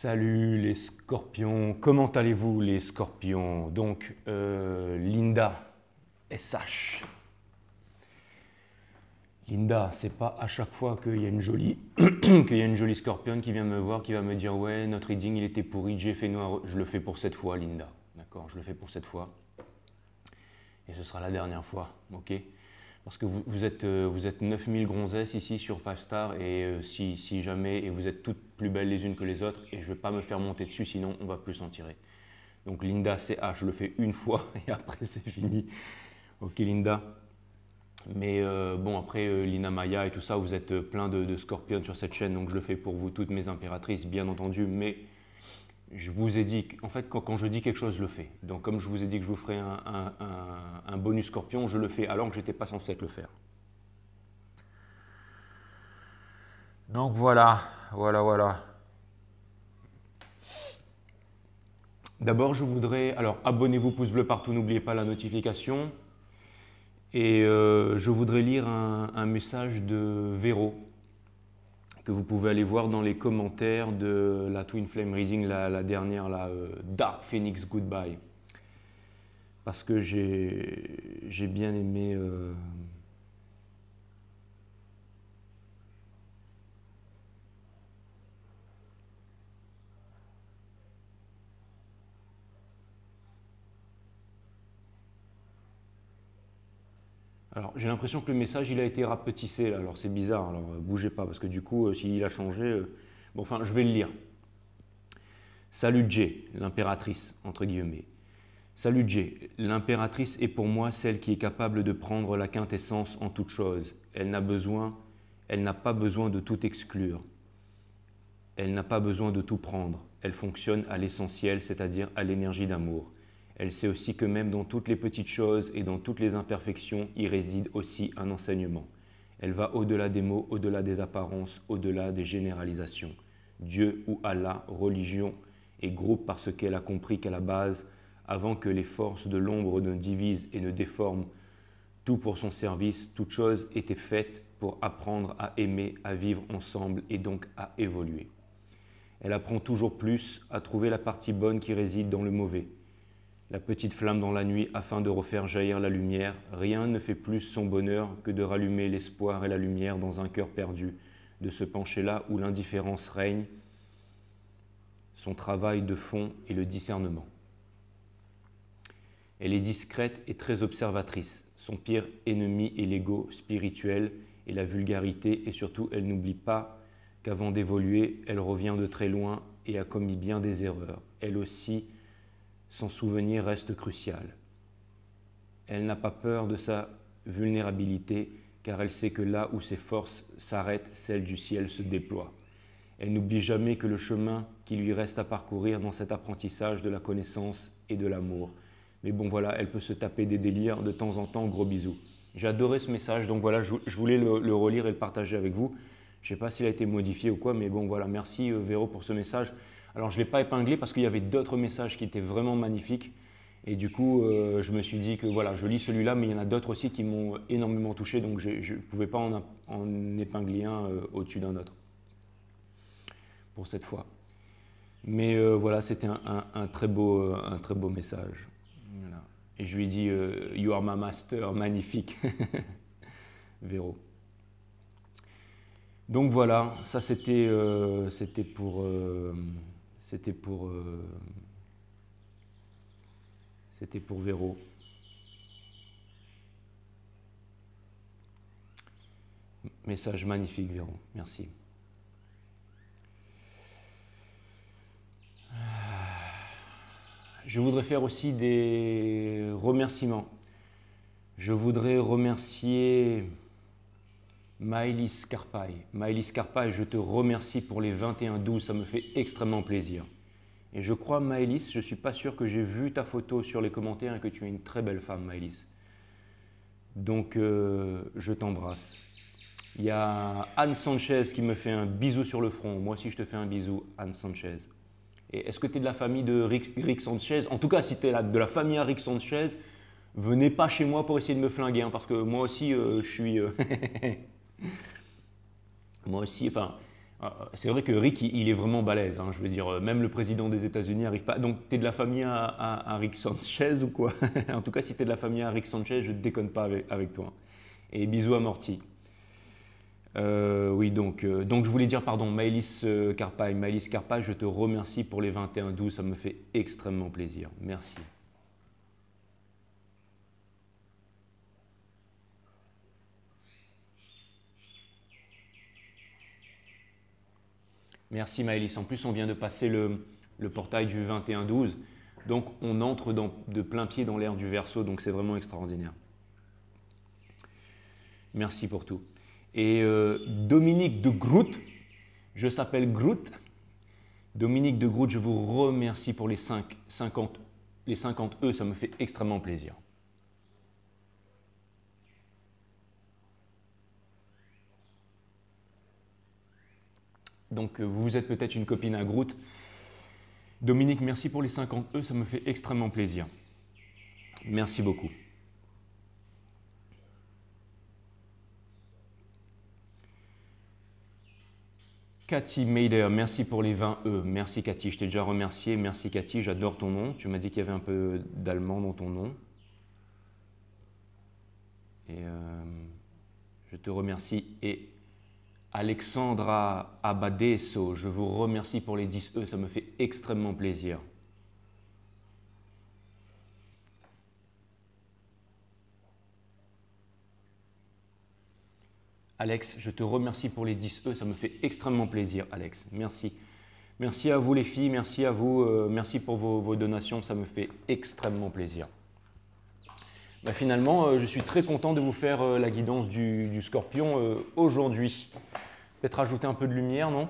Salut les scorpions, comment allez-vous les scorpions? Donc Linda, SH. Linda, c'est pas à chaque fois qu'il y a une jolie qu'il y a une jolie scorpionne qui vient me voir, qui va me dire ouais notre reading il était pourri, j'ai fait noir. Je le fais pour cette fois Linda, d'accord? Je le fais pour cette fois. Et ce sera la dernière fois, ok? Parce que vous êtes 9000 gonzesses ici sur 5 Star et si jamais, et vous êtes toutes plus belles les unes que les autres et je ne vais pas me faire monter dessus sinon on va plus s'en tirer. Donc Linda CH, je le fais une fois et après c'est fini. Ok Linda. Mais bon après Lina Maya et tout ça, vous êtes plein de scorpions sur cette chaîne donc je le fais pour vous toutes mes impératrices bien entendu, mais je vous ai dit, en fait, quand je dis quelque chose, je le fais. Donc, comme je vous ai dit que je vous ferai un bonus scorpion, je le fais alors que je n'étais pas censé le faire. Donc, voilà. D'abord, je voudrais, alors, abonnez-vous, pouce bleu partout, n'oubliez pas la notification. Et je voudrais lire un message de Véro, que vous pouvez aller voir dans les commentaires de la Twin Flame Reading, la dernière, la Dark Phoenix Goodbye. Parce que j'ai bien aimé... Alors, j'ai l'impression que le message, il a été rapetissé, là. Alors, c'est bizarre, alors bougez pas, parce que du coup, s'il a changé... Bon, enfin, je vais le lire. Salut Jay, l'impératrice, entre guillemets. Salut Jay, l'impératrice est pour moi celle qui est capable de prendre la quintessence en toute chose. Elle n'a pas besoin de tout exclure. Elle n'a pas besoin de tout prendre. Elle fonctionne à l'essentiel, c'est-à-dire à l'énergie d'amour. Elle sait aussi que même dans toutes les petites choses et dans toutes les imperfections, y réside aussi un enseignement. Elle va au-delà des mots, au-delà des apparences, au-delà des généralisations. Dieu ou Allah, religion et groupe parce qu'elle a compris qu'à la base, avant que les forces de l'ombre ne divisent et ne déforment tout pour son service, toute chose était faite pour apprendre à aimer, à vivre ensemble et donc à évoluer. Elle apprend toujours plus à trouver la partie bonne qui réside dans le mauvais. La petite flamme dans la nuit afin de refaire jaillir la lumière, rien ne fait plus son bonheur que de rallumer l'espoir et la lumière dans un cœur perdu, de se pencher là où l'indifférence règne, son travail de fond et le discernement. Elle est discrète et très observatrice. Son pire ennemi est l'ego spirituel et la vulgarité, et surtout elle n'oublie pas qu'avant d'évoluer, elle revient de très loin et a commis bien des erreurs. Elle aussi, son souvenir reste crucial. Elle n'a pas peur de sa vulnérabilité, car elle sait que là où ses forces s'arrêtent, celles du ciel se déploient. Elle n'oublie jamais que le chemin qui lui reste à parcourir dans cet apprentissage de la connaissance et de l'amour. Mais bon voilà, elle peut se taper des délires de temps en temps, gros bisous. J'ai adoré ce message, donc voilà, je voulais le relire et le partager avec vous. Je ne sais pas s'il a été modifié ou quoi, mais bon voilà, merci Véro pour ce message. Alors je ne l'ai pas épinglé parce qu'il y avait d'autres messages qui étaient vraiment magnifiques. Et du coup, je me suis dit que voilà, je lis celui-là, mais il y en a d'autres aussi qui m'ont énormément touché, donc je ne pouvais pas en épingler un au-dessus d'un autre pour cette fois. Mais voilà, c'était un très beau message. Voilà. Et je lui ai dit You are my master, magnifique, Véro. Donc voilà, ça c'était pour Véro. Message magnifique Véro, merci. Je voudrais faire aussi des remerciements. Je voudrais remercier Maëlys Carpaille. Maëlys Carpaille, je te remercie pour les 21-12, ça me fait extrêmement plaisir. Et je crois, Maëlys, je ne suis pas sûr que j'ai vu ta photo sur les commentaires et que tu es une très belle femme, Maëlys. Donc, je t'embrasse. Il y a Anne Sanchez qui me fait un bisou sur le front. Moi aussi, je te fais un bisou, Anne Sanchez. Et est-ce que tu es de la famille de Rick Sanchez? En tout cas, si tu es de la famille à Rick Sanchez, venez pas chez moi pour essayer de me flinguer, hein, parce que moi aussi, je suis… moi aussi, enfin, C'est vrai que Rick, il est vraiment balèze. Hein, je veux dire, même le président des États-Unis n'arrive pas. Donc, tu es de la famille à Rick Sanchez ou quoi? En tout cas, si tu es de la famille à Rick Sanchez, je ne déconne pas avec toi. Et bisous à Morty. Oui, donc je voulais dire, pardon, Maëlys Carpaille. Maëlys Carpaille, je te remercie pour les 21-12. Ça me fait extrêmement plaisir. Merci. Merci Maëlys. En plus, on vient de passer le portail du 21-12. Donc, on entre de plein pied dans l'ère du Verseau. Donc, c'est vraiment extraordinaire. Merci pour tout. Et Dominique de Groot, je s'appelle Groot. Dominique de Groot, je vous remercie pour les 50 E. Ça me fait extrêmement plaisir. Donc, vous êtes peut-être une copine à Groot. Dominique, merci pour les 50 E, ça me fait extrêmement plaisir. Merci beaucoup. Cathy Maider, merci pour les 20 E. Merci Cathy, je t'ai déjà remercié. Merci Cathy, j'adore ton nom. Tu m'as dit qu'il y avait un peu d'allemand dans ton nom. Et je te remercie. Et Alexandra Abadeso, je vous remercie pour les 10 E, ça me fait extrêmement plaisir. Alex, je te remercie pour les 10 E, ça me fait extrêmement plaisir, Alex. Merci. Merci à vous les filles, merci à vous, merci pour vos donations, ça me fait extrêmement plaisir. Bah, finalement, je suis très content de vous faire la guidance du Scorpion aujourd'hui. Peut-être rajouter un peu de lumière, non?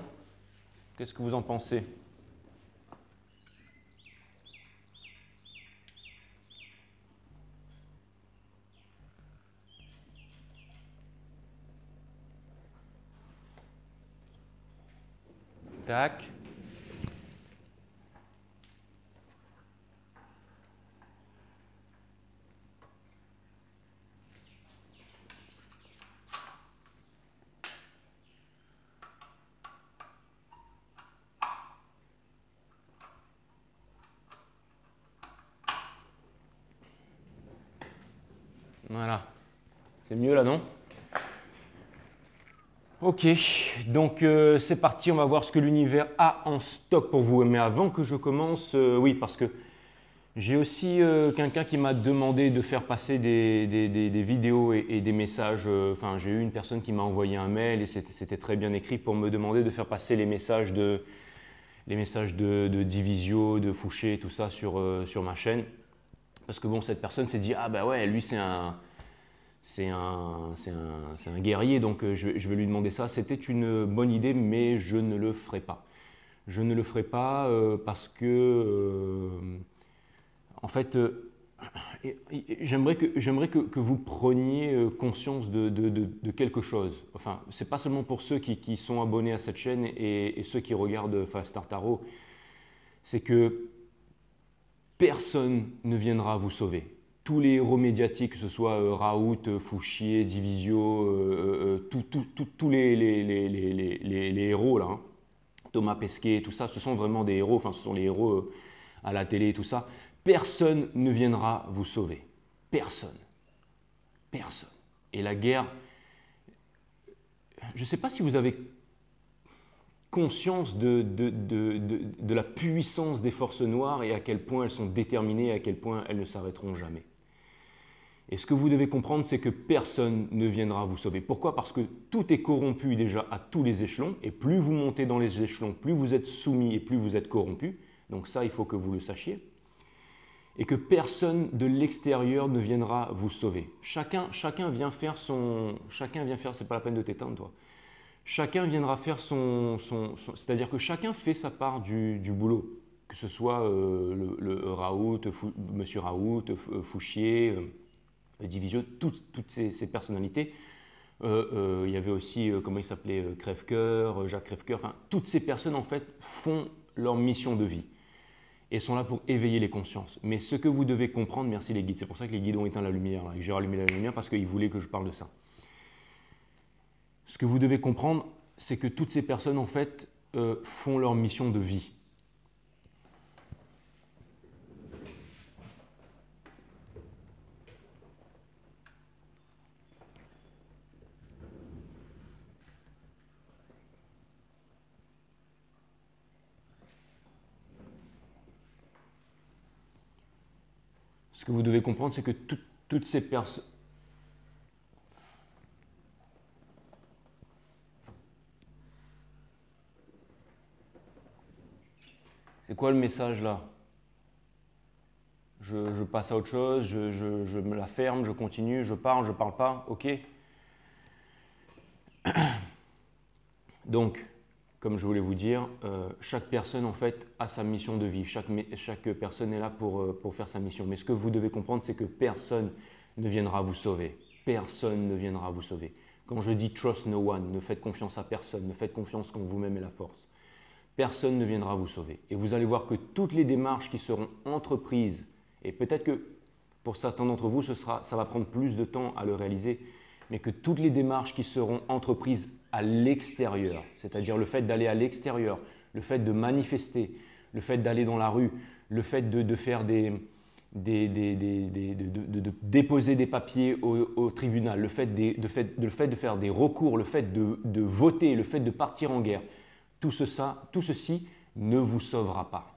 Qu'est-ce que vous en pensez? Tac. Voilà. C'est mieux là, non? Ok, donc c'est parti, on va voir ce que l'univers a en stock pour vous. Mais avant que je commence, oui, parce que j'ai aussi quelqu'un qui m'a demandé de faire passer des vidéos et des messages. Enfin, j'ai eu une personne qui m'a envoyé un mail et c'était très bien écrit pour me demander de faire passer les messages de Divisio, de Fouché, tout ça sur ma chaîne. Parce que bon, cette personne s'est dit, ah bah ouais, lui c'est un guerrier, donc je vais lui demander ça. C'était une bonne idée, mais je ne le ferai pas. Je ne le ferai pas parce que, en fait, j'aimerais que vous preniez conscience de quelque chose. Enfin, c'est pas seulement pour ceux qui sont abonnés à cette chaîne et ceux qui regardent Five Star Tarot, c'est que personne ne viendra vous sauver. Tous les héros médiatiques, que ce soit Raoult, Fouchier, Divisio, tous les héros là, hein, Thomas Pesquet, tout ça, ce sont vraiment des héros, enfin ce sont les héros à la télé et tout ça. Personne ne viendra vous sauver. Personne. Personne. Et la guerre, je ne sais pas si vous avez conscience de la puissance des forces noires et à quel point elles sont déterminées et à quel point elles ne s'arrêteront jamais. Et ce que vous devez comprendre, c'est que personne ne viendra vous sauver. Pourquoi? Parce que tout est corrompu déjà à tous les échelons, et plus vous montez dans les échelons, plus vous êtes soumis et plus vous êtes corrompu. Donc ça, il faut que vous le sachiez. Et que personne de l'extérieur ne viendra vous sauver. Chacun vient faire c'est pas la peine de t'éteindre toi. Chacun viendra faire c'est-à-dire que chacun fait sa part du boulot. Que ce soit le Raoult, Monsieur Raoult, Fouchier, Divisio, toutes ces personnalités. Il y avait aussi, comment il s'appelait, Crèvecoeur, Jacques Crèvecoeur. Enfin, toutes ces personnes, en fait, font leur mission de vie et sont là pour éveiller les consciences. Mais ce que vous devez comprendre, merci les guides, c'est pour ça que les guides ont éteint la lumière, que j'ai rallumé la lumière parce qu'ils voulaient que je parle de ça. Ce que vous devez comprendre, c'est que toutes ces personnes, en fait, font leur mission de vie. Ce que vous devez comprendre, c'est que toutes ces personnes... C'est quoi le message là? Je passe à autre chose, je me la ferme, je continue, je parle pas, ok? Donc, comme je voulais vous dire, chaque personne en fait a sa mission de vie. Chaque personne est là pour faire sa mission. Mais ce que vous devez comprendre, c'est que personne ne viendra vous sauver. Personne ne viendra vous sauver. Quand je dis trust no one, ne faites confiance à personne, ne faites confiance qu'en vous-même et la force. Personne ne viendra vous sauver. Et vous allez voir que toutes les démarches qui seront entreprises, et peut-être que pour certains d'entre vous, ça va prendre plus de temps à le réaliser, mais que toutes les démarches qui seront entreprises à l'extérieur, c'est-à-dire le fait d'aller à l'extérieur, le fait de manifester, le fait d'aller dans la rue, le fait de faire de déposer des papiers au tribunal, le fait de faire des recours, le fait de voter, le fait de partir en guerre, tout ceci ne vous sauvera pas.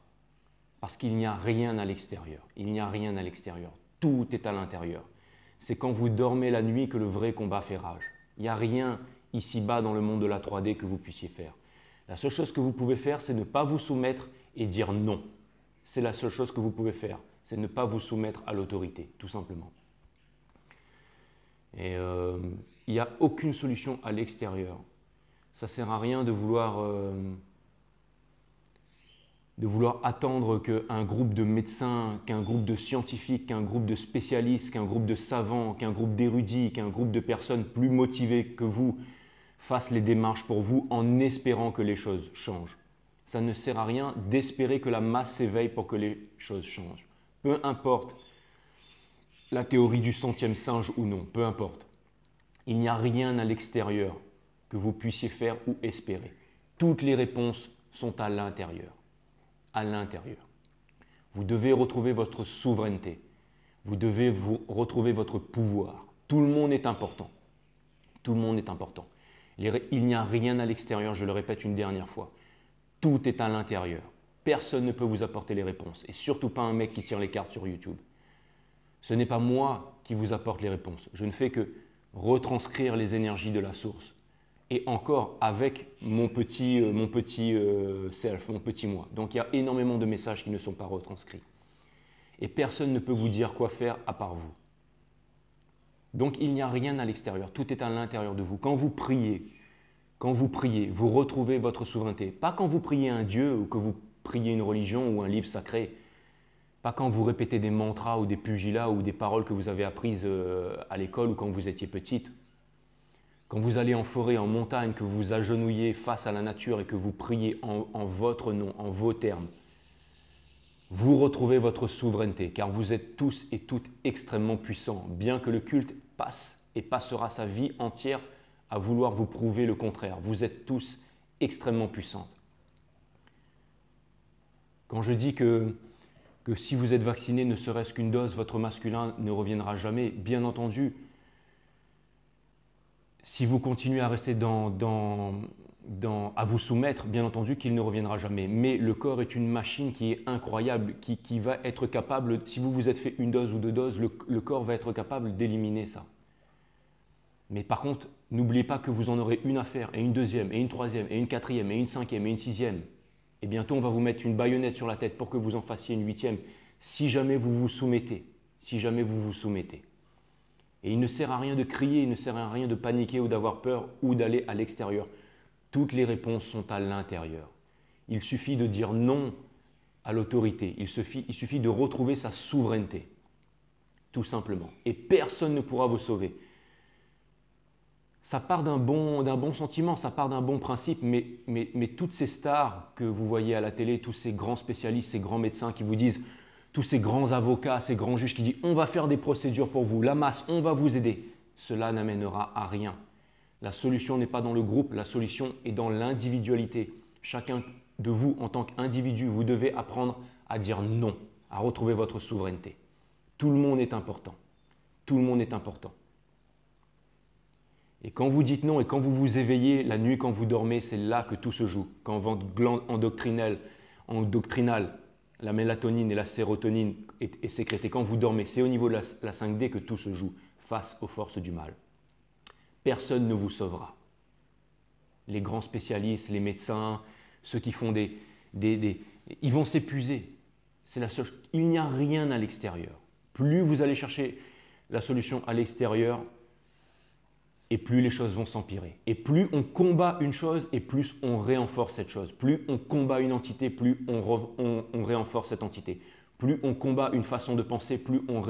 Parce qu'il n'y a rien à l'extérieur. Il n'y a rien à l'extérieur. Tout est à l'intérieur. C'est quand vous dormez la nuit que le vrai combat fait rage. Il n'y a rien ici-bas dans le monde de la 3D que vous puissiez faire. La seule chose que vous pouvez faire, c'est ne pas vous soumettre et dire non. C'est la seule chose que vous pouvez faire. C'est ne pas vous soumettre à l'autorité, tout simplement. Et il n'y a aucune solution à l'extérieur. Ça ne sert à rien de vouloir attendre qu'un groupe de médecins, qu'un groupe de scientifiques, qu'un groupe de spécialistes, qu'un groupe de savants, qu'un groupe d'érudits, qu'un groupe de personnes plus motivées que vous fassent les démarches pour vous en espérant que les choses changent. Ça ne sert à rien d'espérer que la masse s'éveille pour que les choses changent. Peu importe la théorie du centième singe ou non, peu importe. Il n'y a rien à l'extérieur que vous puissiez faire ou espérer. Toutes les réponses sont à l'intérieur. À l'intérieur. Vous devez retrouver votre souveraineté. Vous devez retrouver votre pouvoir. Tout le monde est important. Tout le monde est important. Il n'y a rien à l'extérieur, je le répète une dernière fois. Tout est à l'intérieur. Personne ne peut vous apporter les réponses. Et surtout pas un mec qui tire les cartes sur YouTube. Ce n'est pas moi qui vous apporte les réponses. Je ne fais que retranscrire les énergies de la source. Et encore avec mon petit self, mon petit moi. Donc il y a énormément de messages qui ne sont pas retranscrits. Et personne ne peut vous dire quoi faire à part vous. Donc il n'y a rien à l'extérieur, tout est à l'intérieur de vous. Quand vous priez, vous retrouvez votre souveraineté. Pas quand vous priez un Dieu ou que vous priez une religion ou un livre sacré. Pas quand vous répétez des mantras ou des pugilats ou des paroles que vous avez apprises à l'école ou quand vous étiez petite. Quand vous allez en forêt, en montagne, que vous vous agenouillez face à la nature et que vous priez en votre nom, en vos termes, vous retrouvez votre souveraineté, car vous êtes tous et toutes extrêmement puissants, bien que le culte passe et passera sa vie entière à vouloir vous prouver le contraire. Vous êtes tous extrêmement puissants. Quand je dis que si vous êtes vacciné, ne serait-ce qu'une dose, votre masculin ne reviendra jamais, bien entendu. Si vous continuez à rester à vous soumettre, bien entendu qu'il ne reviendra jamais. Mais le corps est une machine qui est incroyable, qui va être capable, si vous vous êtes fait une dose ou deux doses, le corps va être capable d'éliminer ça. Mais par contre, n'oubliez pas que vous en aurez une à faire, et une deuxième, et une troisième, et une quatrième, et une cinquième, et une sixième. Et bientôt, on va vous mettre une baïonnette sur la tête pour que vous en fassiez une huitième, si jamais vous vous soumettez. Si jamais vous vous soumettez. Et il ne sert à rien de crier, il ne sert à rien de paniquer ou d'avoir peur ou d'aller à l'extérieur. Toutes les réponses sont à l'intérieur. Il suffit de dire non à l'autorité. Il suffit de retrouver sa souveraineté. Tout simplement. Et personne ne pourra vous sauver. Ça part d'un bon sentiment, ça part d'un bon principe, mais toutes ces stars que vous voyez à la télé, tous ces grands spécialistes, ces grands médecins qui vous disent, tous ces grands avocats, ces grands juges qui disent « on va faire des procédures pour vous, la masse, on va vous aider », cela n'amènera à rien. La solution n'est pas dans le groupe, la solution est dans l'individualité. Chacun de vous, en tant qu'individu, vous devez apprendre à dire non, à retrouver votre souveraineté. Tout le monde est important. Tout le monde est important. Et quand vous dites non et quand vous vous éveillez la nuit, quand vous dormez, c'est là que tout se joue. Quand votre glande endocrinale, la mélatonine et la sérotonine est sécrétée, quand vous dormez, c'est au niveau de la 5D que tout se joue face aux forces du mal. Personne ne vous sauvera. Les grands spécialistes, les médecins, ceux qui font ils vont s'épuiser. C'est la seule. Il n'y a rien à l'extérieur. Plus vous allez chercher la solution à l'extérieur, et plus les choses vont s'empirer. Et plus on combat une chose, et plus on réenforce cette chose. Plus on combat une entité, plus on réenforce cette entité. Plus on combat une façon de penser, plus on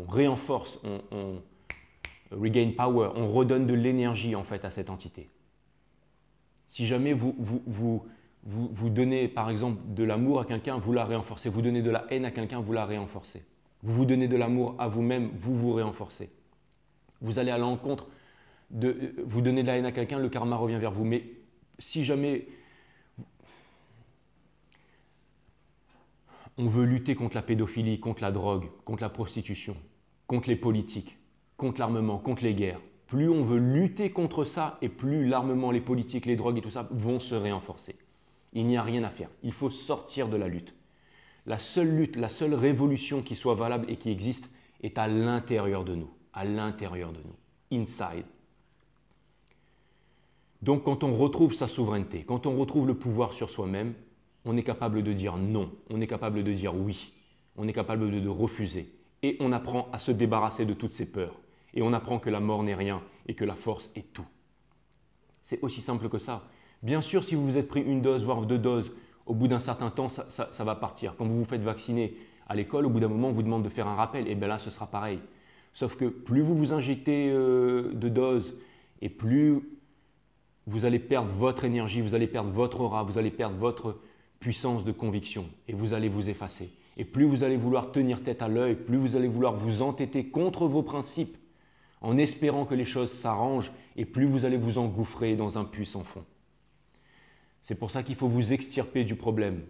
réenforce, on regain power, on redonne de l'énergie en fait à cette entité. Si jamais vous donnez par exemple de l'amour à quelqu'un, vous la renforcez. Vous donnez de la haine à quelqu'un, vous la renforcez. Vous donnez de l'amour à vous-même, vous vous renforcez. Vous allez à l'encontre vous donnez de la haine à quelqu'un, le karma revient vers vous. Mais si jamais on veut lutter contre la pédophilie, contre la drogue, contre la prostitution, contre les politiques, contre l'armement, contre les guerres, plus on veut lutter contre ça et plus l'armement, les politiques, les drogues et tout ça vont se renforcer. Il n'y a rien à faire. Il faut sortir de la lutte. La seule lutte, la seule révolution qui soit valable et qui existe est à l'intérieur de nous. À l'intérieur de nous. Inside. Donc quand on retrouve sa souveraineté, quand on retrouve le pouvoir sur soi-même, on est capable de dire non, on est capable de dire oui, on est capable de refuser. Et on apprend à se débarrasser de toutes ces peurs. Et on apprend que la mort n'est rien et que la force est tout. C'est aussi simple que ça. Bien sûr, si vous vous êtes pris une dose, voire 2 doses, au bout d'un certain temps, ça va partir. Quand vous vous faites vacciner à l'école, au bout d'un moment, on vous demande de faire un rappel. Et bien là, ce sera pareil. Sauf que plus vous vous injectez de doses et plus vous allez perdre votre énergie, vous allez perdre votre aura, vous allez perdre votre puissance de conviction et vous allez vous effacer. Et plus vous allez vouloir tenir tête à l'œil, plus vous allez vouloir vous entêter contre vos principes en espérant que les choses s'arrangent et plus vous allez vous engouffrer dans un puits sans fond. C'est pour ça qu'il faut vous extirper du problème.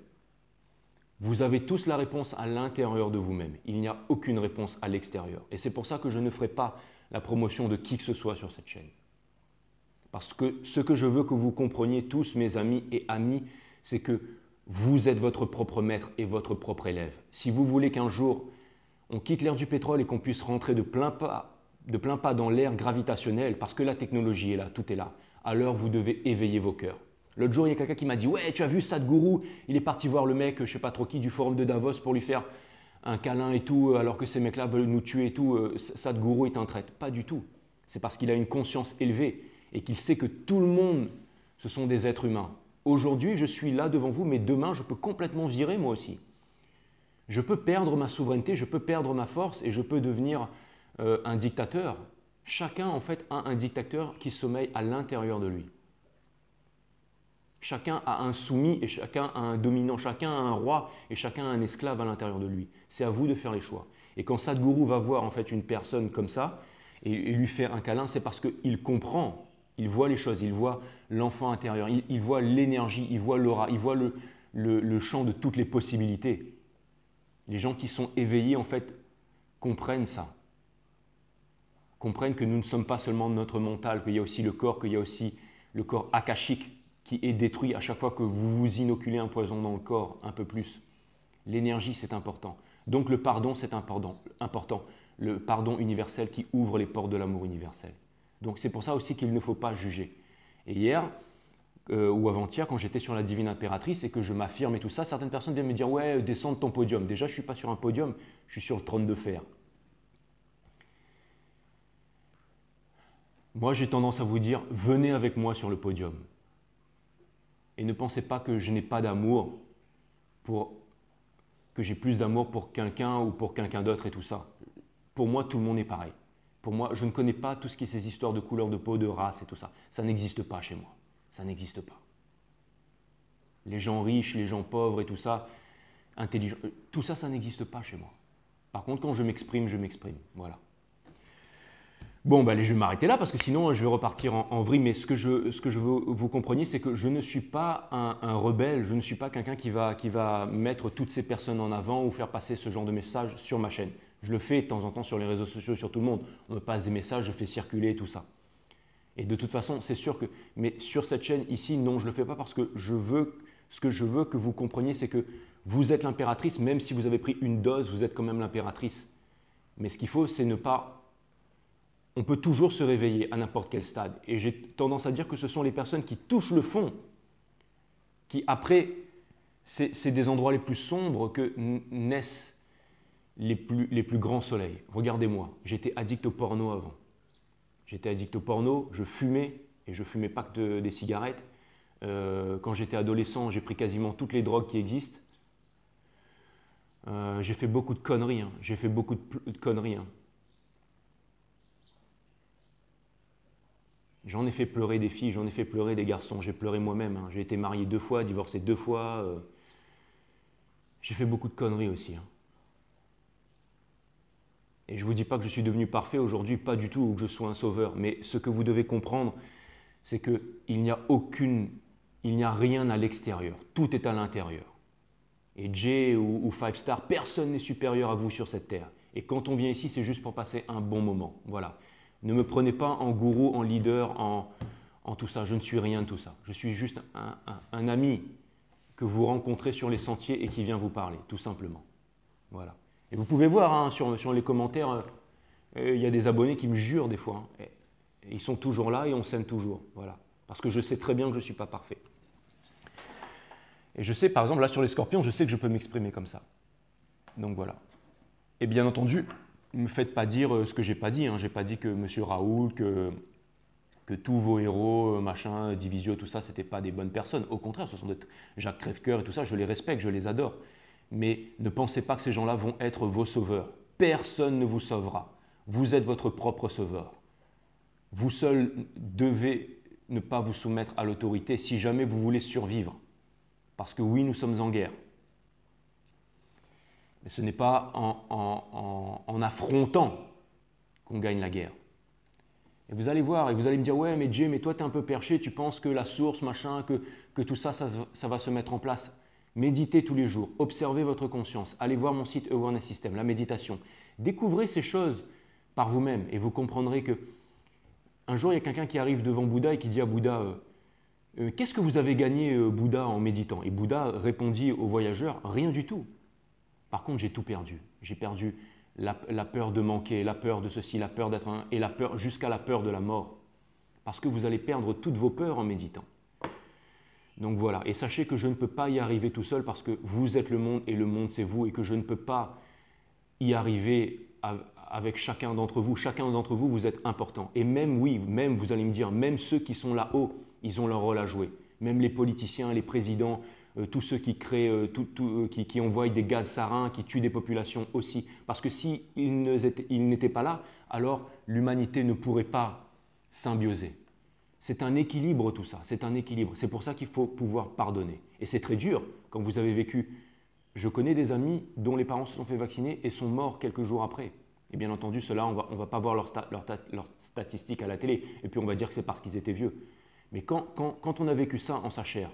Vous avez tous la réponse à l'intérieur de vous-même. Il n'y a aucune réponse à l'extérieur. Et c'est pour ça que je ne ferai pas la promotion de qui que ce soit sur cette chaîne. Parce que ce que je veux que vous compreniez tous, mes amis et amies, c'est que vous êtes votre propre maître et votre propre élève. Si vous voulez qu'un jour, on quitte l'ère du pétrole et qu'on puisse rentrer de plein pas dans l'ère gravitationnelle, parce que la technologie est là, tout est là, alors vous devez éveiller vos cœurs. L'autre jour, il y a quelqu'un qui m'a dit « Ouais, tu as vu Sadhguru, il est parti voir le mec, je ne sais pas trop qui, du forum de Davos pour lui faire un câlin et tout, alors que ces mecs-là veulent nous tuer et tout. Sadhguru est un traître. » Pas du tout. C'est parce qu'il a une conscience élevée et qu'il sait que tout le monde, ce sont des êtres humains. Aujourd'hui, je suis là devant vous, mais demain, je peux complètement virer moi aussi. Je peux perdre ma souveraineté, je peux perdre ma force et je peux devenir un dictateur. Chacun, en fait, a un dictateur qui sommeille à l'intérieur de lui. Chacun a un soumis et chacun a un dominant, chacun a un roi et chacun a un esclave à l'intérieur de lui. C'est à vous de faire les choix. Et quand Sadhguru va voir en fait une personne comme ça et lui faire un câlin, c'est parce qu'il comprend, il voit les choses, il voit l'enfant intérieur, il voit l'énergie, il voit l'aura, il voit le champ de toutes les possibilités. Les gens qui sont éveillés en fait comprennent ça. Comprennent que nous ne sommes pas seulement notre mental, qu'il y a aussi le corps, qu'il y a aussi le corps akashique qui est détruit à chaque fois que vous vous inoculez un poison dans le corps, un peu plus. L'énergie, c'est important. Donc le pardon, c'est important. Le pardon universel qui ouvre les portes de l'amour universel. Donc c'est pour ça aussi qu'il ne faut pas juger. Et hier, ou avant-hier, quand j'étais sur la Divine Impératrice et que je m'affirme et tout ça, certaines personnes viennent me dire « Ouais, descends de ton podium ». Déjà, je ne suis pas sur un podium, je suis sur le trône de fer. Moi, j'ai tendance à vous dire « Venez avec moi sur le podium ». Et ne pensez pas que je n'ai pas d'amour, que j'ai plus d'amour pour quelqu'un ou pour quelqu'un d'autre et tout ça. Pour moi, tout le monde est pareil. Pour moi, je ne connais pas tout ce qui est ces histoires de couleur de peau, de race et tout ça. Ça n'existe pas chez moi. Ça n'existe pas. Les gens riches, les gens pauvres et tout ça, intelligents, tout ça, ça n'existe pas chez moi. Par contre, quand je m'exprime, je m'exprime. Voilà. Bon, bah, allez, je vais m'arrêter là parce que sinon je vais repartir en vrille. Mais ce que je veux que vous compreniez, c'est que je ne suis pas un rebelle, je ne suis pas quelqu'un qui va mettre toutes ces personnes en avant ou faire passer ce genre de message sur ma chaîne. Je le fais de temps en temps sur les réseaux sociaux, sur tout le monde. On me passe des messages, je fais circuler tout ça. Et de toute façon, c'est sûr que… Mais sur cette chaîne ici, non, je ne le fais pas parce que ce que je veux que vous compreniez, c'est que vous êtes l'impératrice, même si vous avez pris une dose, vous êtes quand même l'impératrice. Mais ce qu'il faut, c'est ne pas… On peut toujours se réveiller à n'importe quel stade. Et j'ai tendance à dire que ce sont les personnes qui touchent le fond qui, après, c'est des endroits les plus sombres que naissent les plus grands soleils. Regardez-moi, j'étais addict au porno avant. J'étais addict au porno, je fumais, et je fumais pas que des cigarettes. Quand j'étais adolescent, j'ai pris quasiment toutes les drogues qui existent. J'ai fait beaucoup de conneries, hein. J'ai fait beaucoup de conneries. Hein. J'en ai fait pleurer des filles, j'en ai fait pleurer des garçons, j'ai pleuré moi-même. Hein. J'ai été marié 2 fois, divorcé 2 fois. J'ai fait beaucoup de conneries aussi. Hein. Et je ne vous dis pas que je suis devenu parfait aujourd'hui, pas du tout, ou que je sois un sauveur. Mais ce que vous devez comprendre, c'est qu'il n'y a rien à l'extérieur. Tout est à l'intérieur. Et Jay ou Five Star, personne n'est supérieur à vous sur cette terre. Et quand on vient ici, c'est juste pour passer un bon moment. Voilà. Ne me prenez pas en gourou, en leader, en tout ça. Je ne suis rien de tout ça. Je suis juste un ami que vous rencontrez sur les sentiers et qui vient vous parler, tout simplement. Voilà. Et vous pouvez voir hein, sur les commentaires, il y a des abonnés qui me jurent des fois. Hein, et ils sont toujours là et on s'aime toujours. Voilà. Parce que je sais très bien que je ne suis pas parfait. Et je sais, par exemple, là sur les scorpions, je sais que je peux m'exprimer comme ça. Donc voilà. Et bien entendu, ne me faites pas dire ce que j'ai pas dit. Hein. Je n'ai pas dit que M. Raoul, que tous vos héros, machin, Divisio, tout ça, c'était pas des bonnes personnes. Au contraire, ce sont des Jacques Crèvecoeur et tout ça, je les respecte, je les adore. Mais ne pensez pas que ces gens-là vont être vos sauveurs. Personne ne vous sauvera. Vous êtes votre propre sauveur. Vous seul devez ne pas vous soumettre à l'autorité si jamais vous voulez survivre. Parce que oui, nous sommes en guerre. Mais ce n'est pas en affrontant qu'on gagne la guerre. Et vous allez voir, et vous allez me dire, ouais, mais Jay, mais toi, tu es un peu perché, tu penses que la source, machin, que tout ça, ça va se mettre en place. Méditez tous les jours, observez votre conscience, allez voir mon site Awareness System, la méditation. Découvrez ces choses par vous-même et vous comprendrez que un jour, il y a quelqu'un qui arrive devant Bouddha et qui dit à Bouddha, qu'est-ce que vous avez gagné, Bouddha, en méditant? Et Bouddha répondit au voyageur, rien du tout. Par contre, j'ai tout perdu. J'ai perdu la peur de manquer, la peur de ceci, la peur d'être un, et la peur jusqu'à la peur de la mort. Parce que vous allez perdre toutes vos peurs en méditant. Donc voilà, et sachez que je ne peux pas y arriver tout seul parce que vous êtes le monde et le monde c'est vous et que je ne peux pas y arriver avec chacun d'entre vous. Chacun d'entre vous, vous êtes important. Et même, oui, même, vous allez me dire, même ceux qui sont là-haut, ils ont leur rôle à jouer. Même les politiciens, les présidents, tous ceux qui créent, qui envoient des gaz sarins, qui tuent des populations aussi. Parce que s'ils n'étaient pas là, alors l'humanité ne pourrait pas symbioser. C'est un équilibre tout ça, c'est un équilibre. C'est pour ça qu'il faut pouvoir pardonner. Et c'est très dur quand vous avez vécu. Je connais des amis dont les parents se sont fait vacciner et sont morts quelques jours après. Et bien entendu, ceux-là, on ne va pas voir leurs statistiques à la télé. Et puis on va dire que c'est parce qu'ils étaient vieux. Mais quand on a vécu ça en sa chair,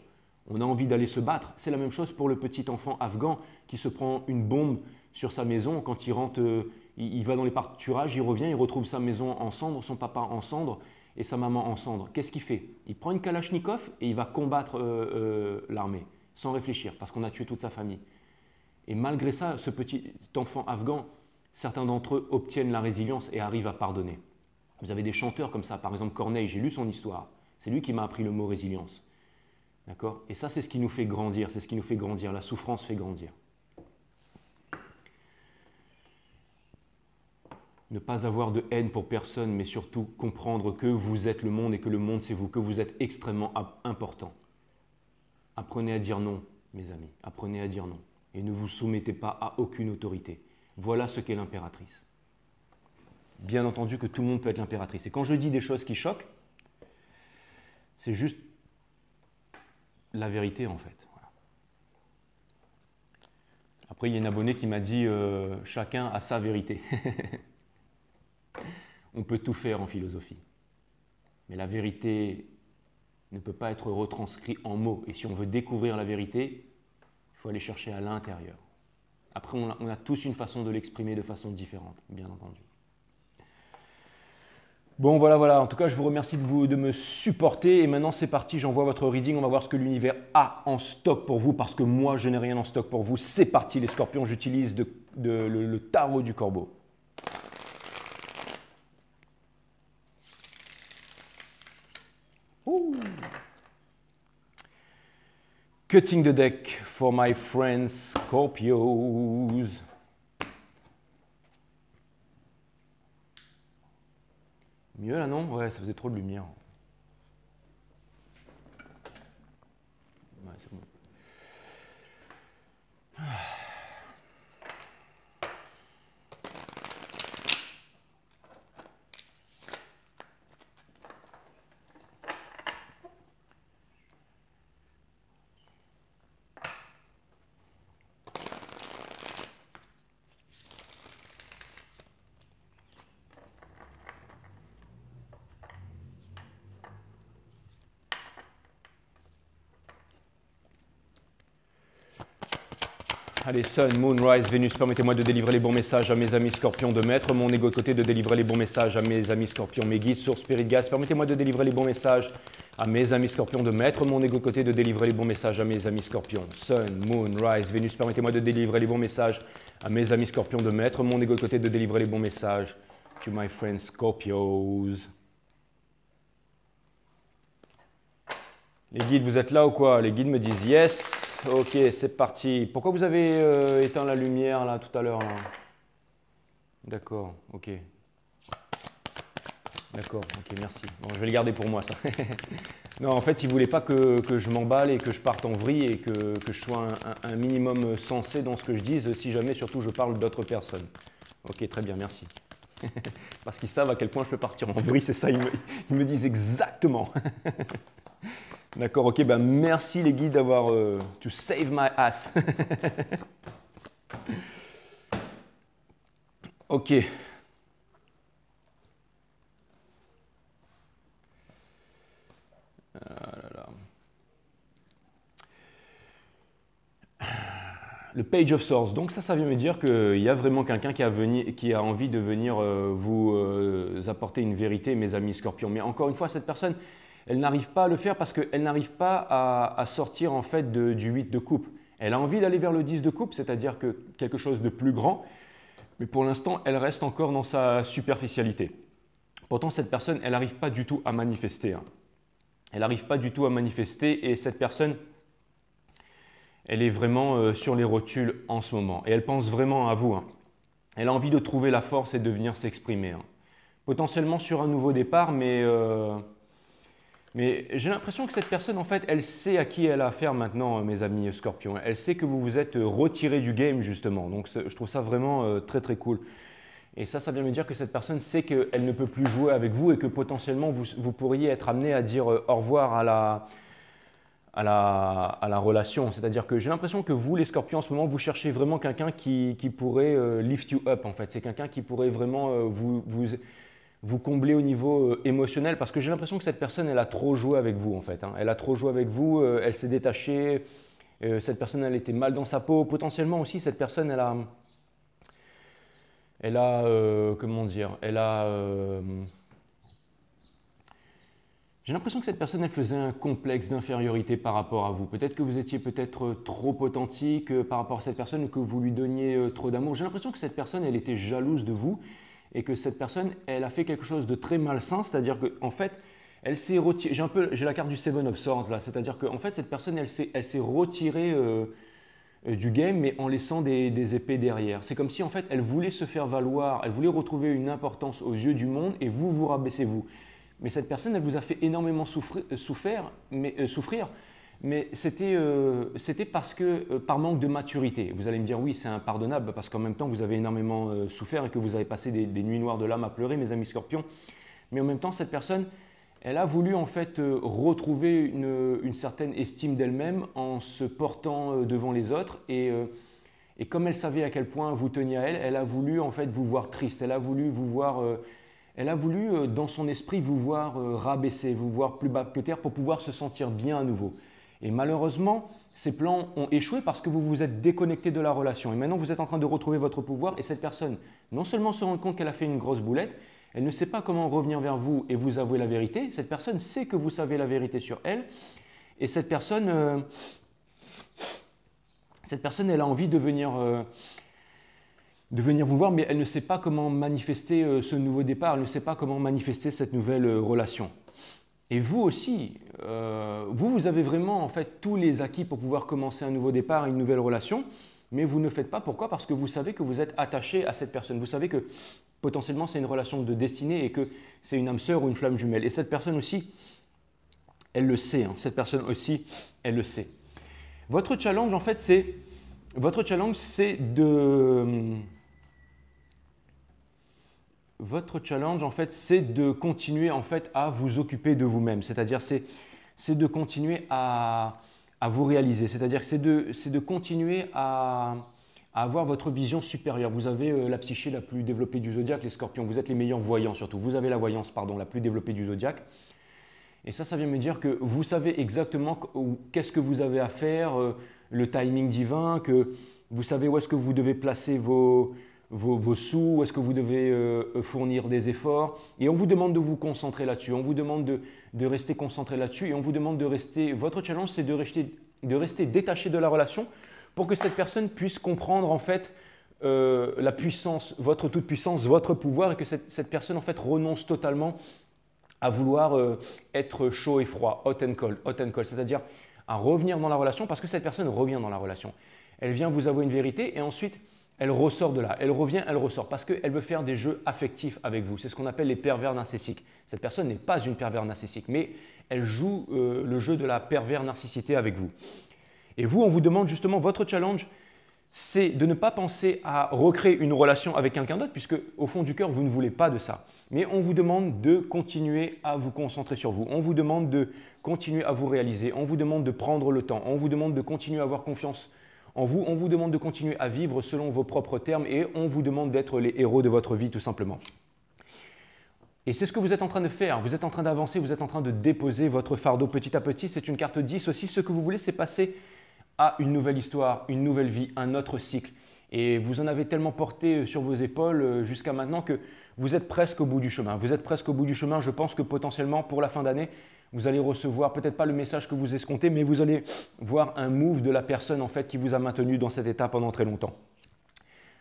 on a envie d'aller se battre. C'est la même chose pour le petit enfant afghan qui se prend une bombe sur sa maison. Quand il rentre, il va dans les pâturages, il revient, il retrouve sa maison en cendres, son papa en cendres et sa maman en cendres. Qu'est-ce qu'il fait? Il prend une Kalachnikov et il va combattre l'armée, sans réfléchir, parce qu'on a tué toute sa famille. Et malgré ça, ce petit enfant afghan, certains d'entre eux obtiennent la résilience et arrivent à pardonner. Vous avez des chanteurs comme ça, par exemple Corneille, j'ai lu son histoire. C'est lui qui m'a appris le mot résilience. D'accord? Et ça, c'est ce qui nous fait grandir, c'est ce qui nous fait grandir. La souffrance fait grandir. Ne pas avoir de haine pour personne, mais surtout comprendre que vous êtes le monde et que le monde c'est vous, que vous êtes extrêmement important. Apprenez à dire non, mes amis, apprenez à dire non. Et ne vous soumettez pas à aucune autorité. Voilà ce qu'est l'impératrice. Bien entendu que tout le monde peut être l'impératrice. Et quand je dis des choses qui choquent, c'est juste la vérité en fait. Voilà. Après, il y a une abonnée qui m'a dit chacun a sa vérité. On peut tout faire en philosophie. Mais la vérité ne peut pas être retranscrite en mots. Et si on veut découvrir la vérité, il faut aller chercher à l'intérieur. Après, on a tous une façon de l'exprimer de façon différente, bien entendu. Bon, voilà. En tout cas, je vous remercie de me supporter. Et maintenant, c'est parti. J'envoie votre reading. On va voir ce que l'univers a en stock pour vous. Parce que moi, je n'ai rien en stock pour vous. C'est parti, les scorpions. J'utilise le tarot du corbeau. Ouh. Cutting the deck for my friends Scorpios. Mieux là, non? Ouais, ça faisait trop de lumière. Ouais, c'est bon. Allez, Sun, Moon, Rise, Vénus, permettez-moi de délivrer les bons messages à mes amis scorpions, de mettre mon ego de côté, de délivrer les bons messages à mes amis scorpions, mes guides, sources, spirit, gaz, permettez-moi de délivrer les bons messages à mes amis scorpions, de mettre mon ego de côté, de délivrer les bons messages à mes amis scorpions. Sun, Moon, Rise, Vénus, permettez-moi de délivrer les bons messages à mes amis scorpions, de mettre mon ego de côté, de délivrer les bons messages to my friends Scorpios. Les guides, vous êtes là ou quoi? Les guides me disent yes. Ok, c'est parti. Pourquoi vous avez éteint la lumière là tout à l'heure? D'accord, ok. D'accord, ok, merci. Bon, je vais le garder pour moi ça. Non, en fait, il ne voulait pas que je m'emballe et que je parte en vrille et que je sois un minimum sensé dans ce que je dise, si jamais surtout je parle d'autres personnes. Ok, très bien, merci. Parce qu'ils savent à quel point je peux partir en vrille, c'est ça, ils me disent exactement. D'accord, ok, ben merci les guides d'avoir to save my ass. Ok. Le Page of Swords, donc ça vient me dire qu'il y a vraiment quelqu'un qui a envie de venir vous apporter une vérité, mes amis scorpions. Mais encore une fois, cette personne, elle n'arrive pas à le faire parce qu'elle n'arrive pas à sortir en fait du 8 de coupe. Elle a envie d'aller vers le 10 de coupe, c'est-à-dire que quelque chose de plus grand, mais pour l'instant, elle reste encore dans sa superficialité. Pourtant, cette personne, elle n'arrive pas du tout à manifester. Hein. Elle n'arrive pas du tout à manifester et cette personne, elle est vraiment sur les rotules en ce moment. Et elle pense vraiment à vous. Hein. Elle a envie de trouver la force et de venir s'exprimer. Hein. Potentiellement sur un nouveau départ, mais j'ai l'impression que cette personne, en fait, elle sait à qui elle a affaire maintenant, mes amis scorpions. Elle sait que vous vous êtes retiré du game, justement. Donc, je trouve ça vraiment très, très cool. Et ça vient me dire que cette personne sait qu'elle ne peut plus jouer avec vous et que potentiellement, vous pourriez être amené à dire au revoir à la relation. C'est-à-dire que j'ai l'impression que vous, les scorpions, en ce moment, vous cherchez vraiment quelqu'un qui pourrait lift you up, en fait. C'est quelqu'un qui pourrait vraiment vous combler au niveau émotionnel parce que j'ai l'impression que cette personne, elle a trop joué avec vous, en fait. Hein. Elle a trop joué avec vous, elle s'est détachée, cette personne, elle était mal dans sa peau. Potentiellement aussi, cette personne, comment dire, j'ai l'impression que cette personne, elle faisait un complexe d'infériorité par rapport à vous. Peut-être que vous étiez trop authentique par rapport à cette personne ou que vous lui donniez trop d'amour. J'ai l'impression que cette personne, elle était jalouse de vous et que cette personne, elle a fait quelque chose de très malsain, c'est-à-dire qu'en fait, elle s'est retirée. J'ai la carte du Seven of Swords là, c'est-à-dire qu'en fait, cette personne, elle s'est retirée du game, mais en laissant des épées derrière. C'est comme si en fait, elle voulait se faire valoir, elle voulait retrouver une importance aux yeux du monde et vous rabaissez vous. Mais cette personne, elle vous a fait énormément souffrir, mais c'était parce que par manque de maturité. Vous allez me dire oui, c'est impardonnable parce qu'en même temps, vous avez énormément souffert et que vous avez passé des nuits noires de l'âme à pleurer, mes amis scorpions. Mais en même temps, cette personne, elle a voulu en fait retrouver une certaine estime d'elle-même en se portant devant les autres et comme elle savait à quel point vous teniez à elle, elle a voulu en fait vous voir triste, elle a voulu vous voir Elle a voulu, dans son esprit, vous voir rabaisser, vous voir plus bas que terre pour pouvoir se sentir bien à nouveau. Et malheureusement, ces plans ont échoué parce que vous vous êtes déconnecté de la relation. Et maintenant, vous êtes en train de retrouver votre pouvoir et cette personne, non seulement se rend compte qu'elle a fait une grosse boulette, elle ne sait pas comment revenir vers vous et vous avouer la vérité. Cette personne sait que vous savez la vérité sur elle et cette personne, elle a envie de venir vous voir, mais elle ne sait pas comment manifester ce nouveau départ, elle ne sait pas comment manifester cette nouvelle relation. Et vous aussi, vous avez vraiment en fait tous les acquis pour pouvoir commencer un nouveau départ, une nouvelle relation, mais vous ne le faites pas. Pourquoi? Parce que vous savez que vous êtes attaché à cette personne. Vous savez que potentiellement c'est une relation de destinée et que c'est une âme sœur ou une flamme jumelle. Et cette personne aussi, elle le sait. Cette personne aussi, elle le sait. Votre challenge en fait, c'est de continuer en fait à vous occuper de vous-même, c'est-à-dire c'est de continuer à vous réaliser, c'est-à-dire c'est de continuer à avoir votre vision supérieure. Vous avez la psyché la plus développée du zodiaque, les scorpions, vous êtes les meilleurs voyants surtout, vous avez la voyance la plus développée du zodiaque. Et ça vient me dire que vous savez exactement qu'est-ce que vous avez à faire, le timing divin, que vous savez où est-ce que vous devez placer vos sous, où est-ce que vous devez fournir des efforts. Et on vous demande de vous concentrer là-dessus, on vous demande de rester concentré là-dessus et on vous demande de rester… Votre challenge, c'est de rester détaché de la relation pour que cette personne puisse comprendre en fait la puissance, votre toute-puissance, votre pouvoir et que cette personne en fait renonce totalement à vouloir être chaud et froid, hot and cold, c'est-à-dire à revenir dans la relation parce que cette personne revient dans la relation. Elle vient vous avouer une vérité et ensuite elle ressort de là, elle revient, elle ressort parce qu'elle veut faire des jeux affectifs avec vous. C'est ce qu'on appelle les pervers narcissiques. Cette personne n'est pas une pervers narcissique, mais elle joue le jeu de la pervers narcissité avec vous. Et vous, on vous demande justement, votre challenge, c'est de ne pas penser à recréer une relation avec quelqu'un d'autre, puisque au fond du cœur, vous ne voulez pas de ça. Mais on vous demande de continuer à vous concentrer sur vous. On vous demande de continuer à vous réaliser. On vous demande de prendre le temps. On vous demande de continuer à avoir confiance en vous. On vous demande de continuer à vivre selon vos propres termes et on vous demande d'être les héros de votre vie tout simplement. Et c'est ce que vous êtes en train de faire. Vous êtes en train d'avancer, vous êtes en train de déposer votre fardeau petit à petit. C'est une carte 10 aussi. Ce que vous voulez, c'est passer à une nouvelle histoire, une nouvelle vie, un autre cycle. Et vous en avez tellement porté sur vos épaules jusqu'à maintenant que vous êtes presque au bout du chemin. Vous êtes presque au bout du chemin. Je pense que potentiellement, pour la fin d'année, vous allez recevoir peut-être pas le message que vous escomptez, mais vous allez voir un move de la personne en fait qui vous a maintenu dans cet état pendant très longtemps.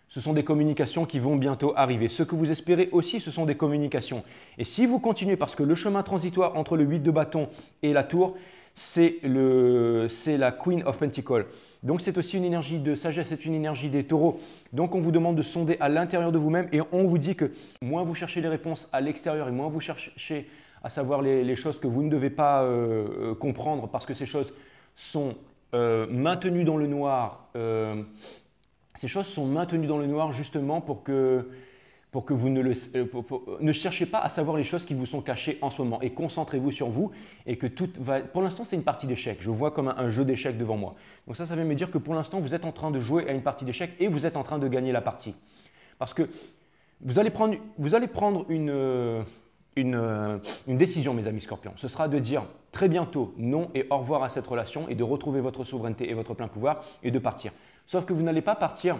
Ce sont des communications qui vont bientôt arriver. Ce que vous espérez aussi, ce sont des communications. Et si vous continuez, parce que le chemin transitoire entre le 8 de bâton et la tour, c'est la Queen of Pentacles. Donc c'est aussi une énergie de sagesse, c'est une énergie des taureaux. Donc on vous demande de sonder à l'intérieur de vous-même et on vous dit que moins vous cherchez les réponses à l'extérieur et moins vous cherchez à savoir les choses que vous ne devez pas comprendre parce que ces choses sont maintenues dans le noir. Ces choses sont maintenues dans le noir justement pour que vous ne cherchez pas à savoir les choses qui vous sont cachées en ce moment et concentrez-vous sur vous et que tout va… Pour l'instant, c'est une partie d'échecs. Je vois comme un jeu d'échecs devant moi. Donc ça vient me dire que pour l'instant, vous êtes en train de jouer à une partie d'échecs et vous êtes en train de gagner la partie. Parce que vous allez prendre une décision, mes amis scorpions. Ce sera de dire très bientôt non et au revoir à cette relation et de retrouver votre souveraineté et votre plein pouvoir et de partir. Sauf que vous n'allez pas partir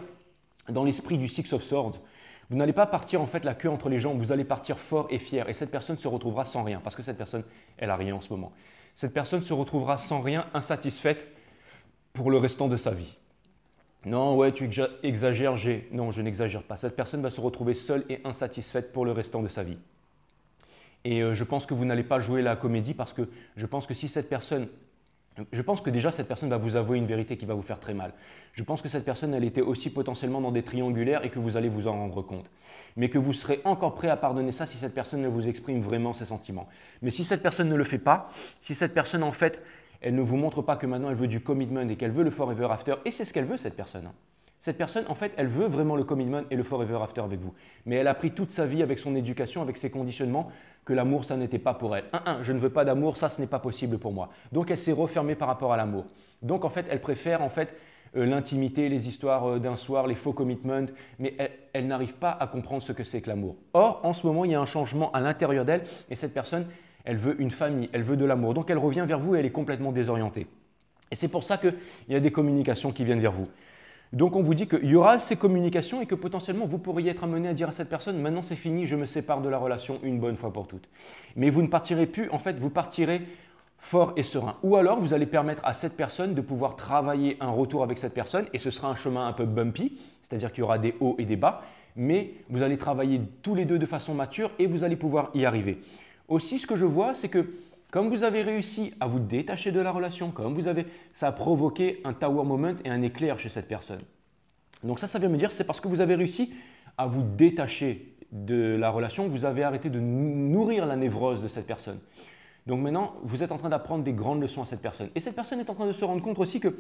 dans l'esprit du Six of Swords. Vous n'allez pas partir en fait la queue entre les jambes, vous allez partir fort et fier et cette personne se retrouvera sans rien parce que cette personne, elle n'a rien en ce moment. Cette personne se retrouvera sans rien, insatisfaite pour le restant de sa vie. Non, ouais, tu exagères, non, je n'exagère pas. Cette personne va se retrouver seule et insatisfaite pour le restant de sa vie. Et je pense que vous n'allez pas jouer la comédie parce que je pense que si cette personne… Je pense que déjà cette personne va vous avouer une vérité qui va vous faire très mal. Je pense que cette personne, elle était aussi potentiellement dans des triangulaires et que vous allez vous en rendre compte. Mais que vous serez encore prêt à pardonner ça si cette personne ne vous exprime vraiment ses sentiments. Mais si cette personne ne le fait pas, si cette personne en fait, elle ne vous montre pas que maintenant elle veut du commitment et qu'elle veut le forever after, et c'est ce qu'elle veut cette personne. Cette personne, en fait, elle veut vraiment le commitment et le forever after avec vous. Mais elle a pris toute sa vie avec son éducation, avec ses conditionnements, que l'amour, ça n'était pas pour elle. Je ne veux pas d'amour, ça, ce n'est pas possible pour moi. Donc, elle s'est refermée par rapport à l'amour. Donc, en fait, elle préfère, en fait, l'intimité, les histoires d'un soir, les faux commitments, mais elle n'arrive pas à comprendre ce que c'est que l'amour. Or, en ce moment, il y a un changement à l'intérieur d'elle et cette personne, elle veut une famille, elle veut de l'amour. Donc, elle revient vers vous et elle est complètement désorientée. Et c'est pour ça qu'il y a des communications qui viennent vers vous. Donc on vous dit qu'il y aura ces communications et que potentiellement vous pourriez être amené à dire à cette personne « maintenant c'est fini, je me sépare de la relation une bonne fois pour toutes ». Mais vous ne partirez plus, en fait vous partirez fort et serein. Ou alors vous allez permettre à cette personne de pouvoir travailler un retour avec cette personne et ce sera un chemin un peu bumpy, c'est-à-dire qu'il y aura des hauts et des bas, mais vous allez travailler tous les deux de façon mature et vous allez pouvoir y arriver. Aussi ce que je vois c'est que comme vous avez réussi à vous détacher de la relation, ça a provoqué un tower moment et un éclair chez cette personne. Donc ça vient me dire, c'est parce que vous avez réussi à vous détacher de la relation, vous avez arrêté de nourrir la névrose de cette personne. Donc maintenant, vous êtes en train d'apprendre des grandes leçons à cette personne. Et cette personne est en train de se rendre compte aussi que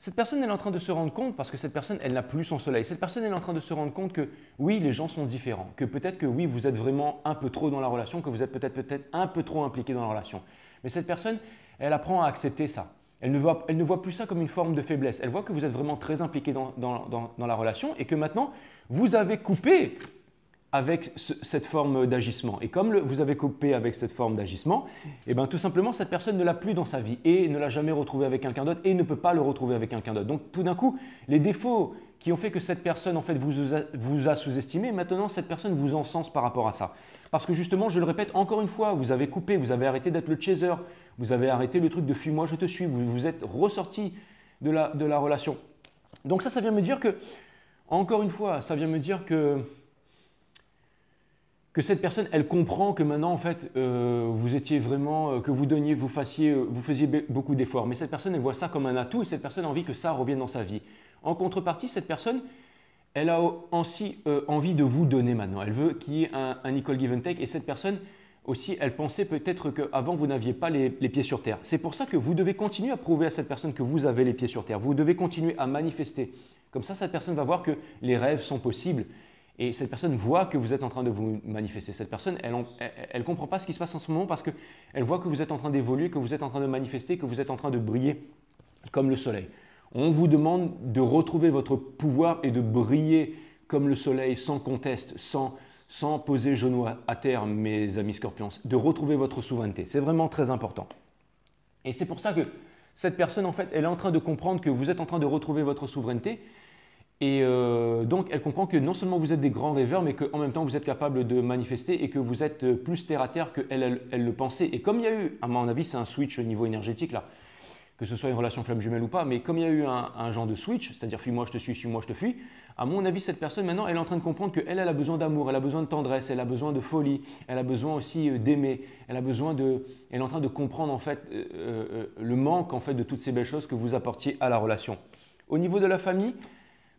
cette personne, elle est en train de se rendre compte, parce que cette personne, elle n'a plus son soleil. Cette personne, elle est en train de se rendre compte que oui, les gens sont différents, que peut-être que oui, vous êtes vraiment un peu trop dans la relation, que vous êtes peut-être un peu trop impliqué dans la relation. Mais cette personne, elle apprend à accepter ça. Elle ne voit plus ça comme une forme de faiblesse. Elle voit que vous êtes vraiment très impliqué dans la relation et que maintenant, vous avez coupé avec cette forme d'agissement. Et comme vous avez coupé avec cette forme d'agissement, eh bien, tout simplement, cette personne ne l'a plus dans sa vie et ne l'a jamais retrouvé avec quelqu'un d'autre et ne peut pas le retrouver avec quelqu'un d'autre. Donc, tout d'un coup, les défauts qui ont fait que cette personne en fait, vous a sous-estimé, maintenant, cette personne vous encense par rapport à ça. Parce que justement, je le répète encore une fois, vous avez coupé, vous avez arrêté d'être le chaser, vous avez arrêté le truc de « fuis-moi, je te suis », vous êtes ressorti de la relation. Donc ça vient me dire que, encore une fois, ça vient me dire que cette personne, elle comprend que maintenant, en fait, vous étiez vraiment, que vous faisiez beaucoup d'efforts. Mais cette personne, elle voit ça comme un atout et cette personne a envie que ça revienne dans sa vie. En contrepartie, cette personne, elle a aussi envie de vous donner maintenant. Elle veut qu'il y ait un equal give and take et cette personne aussi, elle pensait peut-être qu'avant, vous n'aviez pas les pieds sur terre. C'est pour ça que vous devez continuer à prouver à cette personne que vous avez les pieds sur terre. Vous devez continuer à manifester. Comme ça, cette personne va voir que les rêves sont possibles. Et cette personne voit que vous êtes en train de vous manifester. Cette personne, elle ne comprend pas ce qui se passe en ce moment parce qu'elle voit que vous êtes en train d'évoluer, que vous êtes en train de manifester, que vous êtes en train de briller comme le soleil. On vous demande de retrouver votre pouvoir et de briller comme le soleil sans conteste, sans poser genou à terre, mes amis scorpions, de retrouver votre souveraineté. C'est vraiment très important. Et c'est pour ça que cette personne, en fait, elle est en train de comprendre que vous êtes en train de retrouver votre souveraineté. Et donc, elle comprend que non seulement vous êtes des grands rêveurs, mais qu'en même temps, vous êtes capable de manifester et que vous êtes plus terre à terre qu'elle le pensait. Et comme il y a eu, à mon avis, c'est un switch au niveau énergétique, là, que ce soit une relation flamme jumelle ou pas, mais comme il y a eu un genre de switch, c'est-à-dire fuis-moi, je te suis, fuis-moi, je te fuis, à mon avis, cette personne, maintenant, elle est en train de comprendre qu'elle a besoin d'amour, elle a besoin de tendresse, elle a besoin de folie, elle a besoin aussi d'aimer, elle est en train de comprendre, en fait, le manque, en fait, de toutes ces belles choses que vous apportiez à la relation. Au niveau de la famille,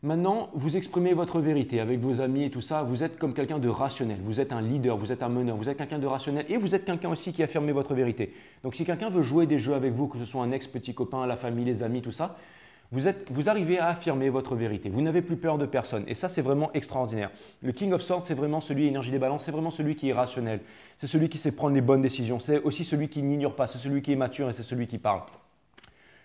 maintenant, vous exprimez votre vérité avec vos amis et tout ça. Vous êtes comme quelqu'un de rationnel. Vous êtes un leader, vous êtes un meneur, vous êtes quelqu'un de rationnel et vous êtes quelqu'un aussi qui affirme votre vérité. Donc, si quelqu'un veut jouer des jeux avec vous, que ce soit un ex, petit copain, la famille, les amis, tout ça, vous arrivez à affirmer votre vérité. Vous n'avez plus peur de personne. Et ça, c'est vraiment extraordinaire. Le King of Swords, c'est vraiment celui, énergie des balances, c'est vraiment celui qui est rationnel. C'est celui qui sait prendre les bonnes décisions. C'est aussi celui qui n'ignore pas. C'est celui qui est mature et c'est celui qui parle.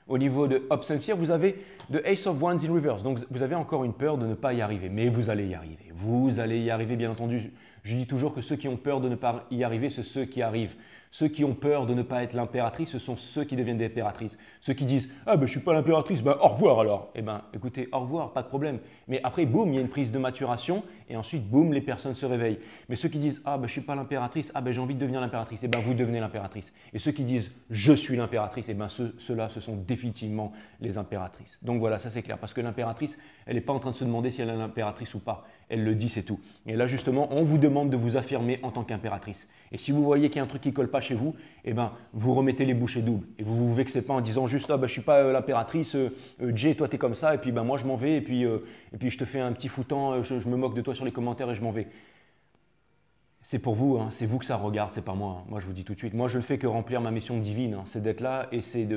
Au niveau de Hope Fear, vous avez de Ace of Wands in Reverse. Donc, vous avez encore une peur de ne pas y arriver. Mais vous allez y arriver. Vous allez y arriver, bien entendu. Je dis toujours que ceux qui ont peur de ne pas y arriver, c'est ceux qui arrivent. Ceux qui ont peur de ne pas être l'impératrice, ce sont ceux qui deviennent des impératrices. Ceux qui disent « Ah ben je ne suis pas l'impératrice, ben au revoir alors ». Eh bien écoutez, au revoir, pas de problème. Mais après, boum, il y a une prise de maturation et ensuite, boum, les personnes se réveillent. Mais ceux qui disent « Ah ben je ne suis pas l'impératrice, ah ben j'ai envie de devenir l'impératrice », eh bien vous devenez l'impératrice. Et ceux qui disent « Je suis l'impératrice », eh bien ceux-là, ce sont définitivement les impératrices. Donc voilà, ça c'est clair. Parce que l'impératrice, elle n'est pas en train de se demander si elle est l'impératrice ou pas. Elle le dit, c'est tout. Et là justement, on vous demande de vous affirmer en tant qu'impératrice. Et si vous voyez qu'il y a un truc qui ne colle pas chez vous, eh ben, vous remettez les bouchées doubles. Et vous ne vous vexez pas en disant juste ah, ben, « je ne suis pas l'impératrice, Jay, toi tu es comme ça, et puis ben, moi je m'en vais, et puis je te fais un petit foutant, je me moque de toi sur les commentaires et je m'en vais. » C'est pour vous, hein, c'est vous que ça regarde, c'est pas moi. Moi je vous dis tout de suite, moi je ne fais que remplir ma mission divine, hein, c'est d'être là et c'est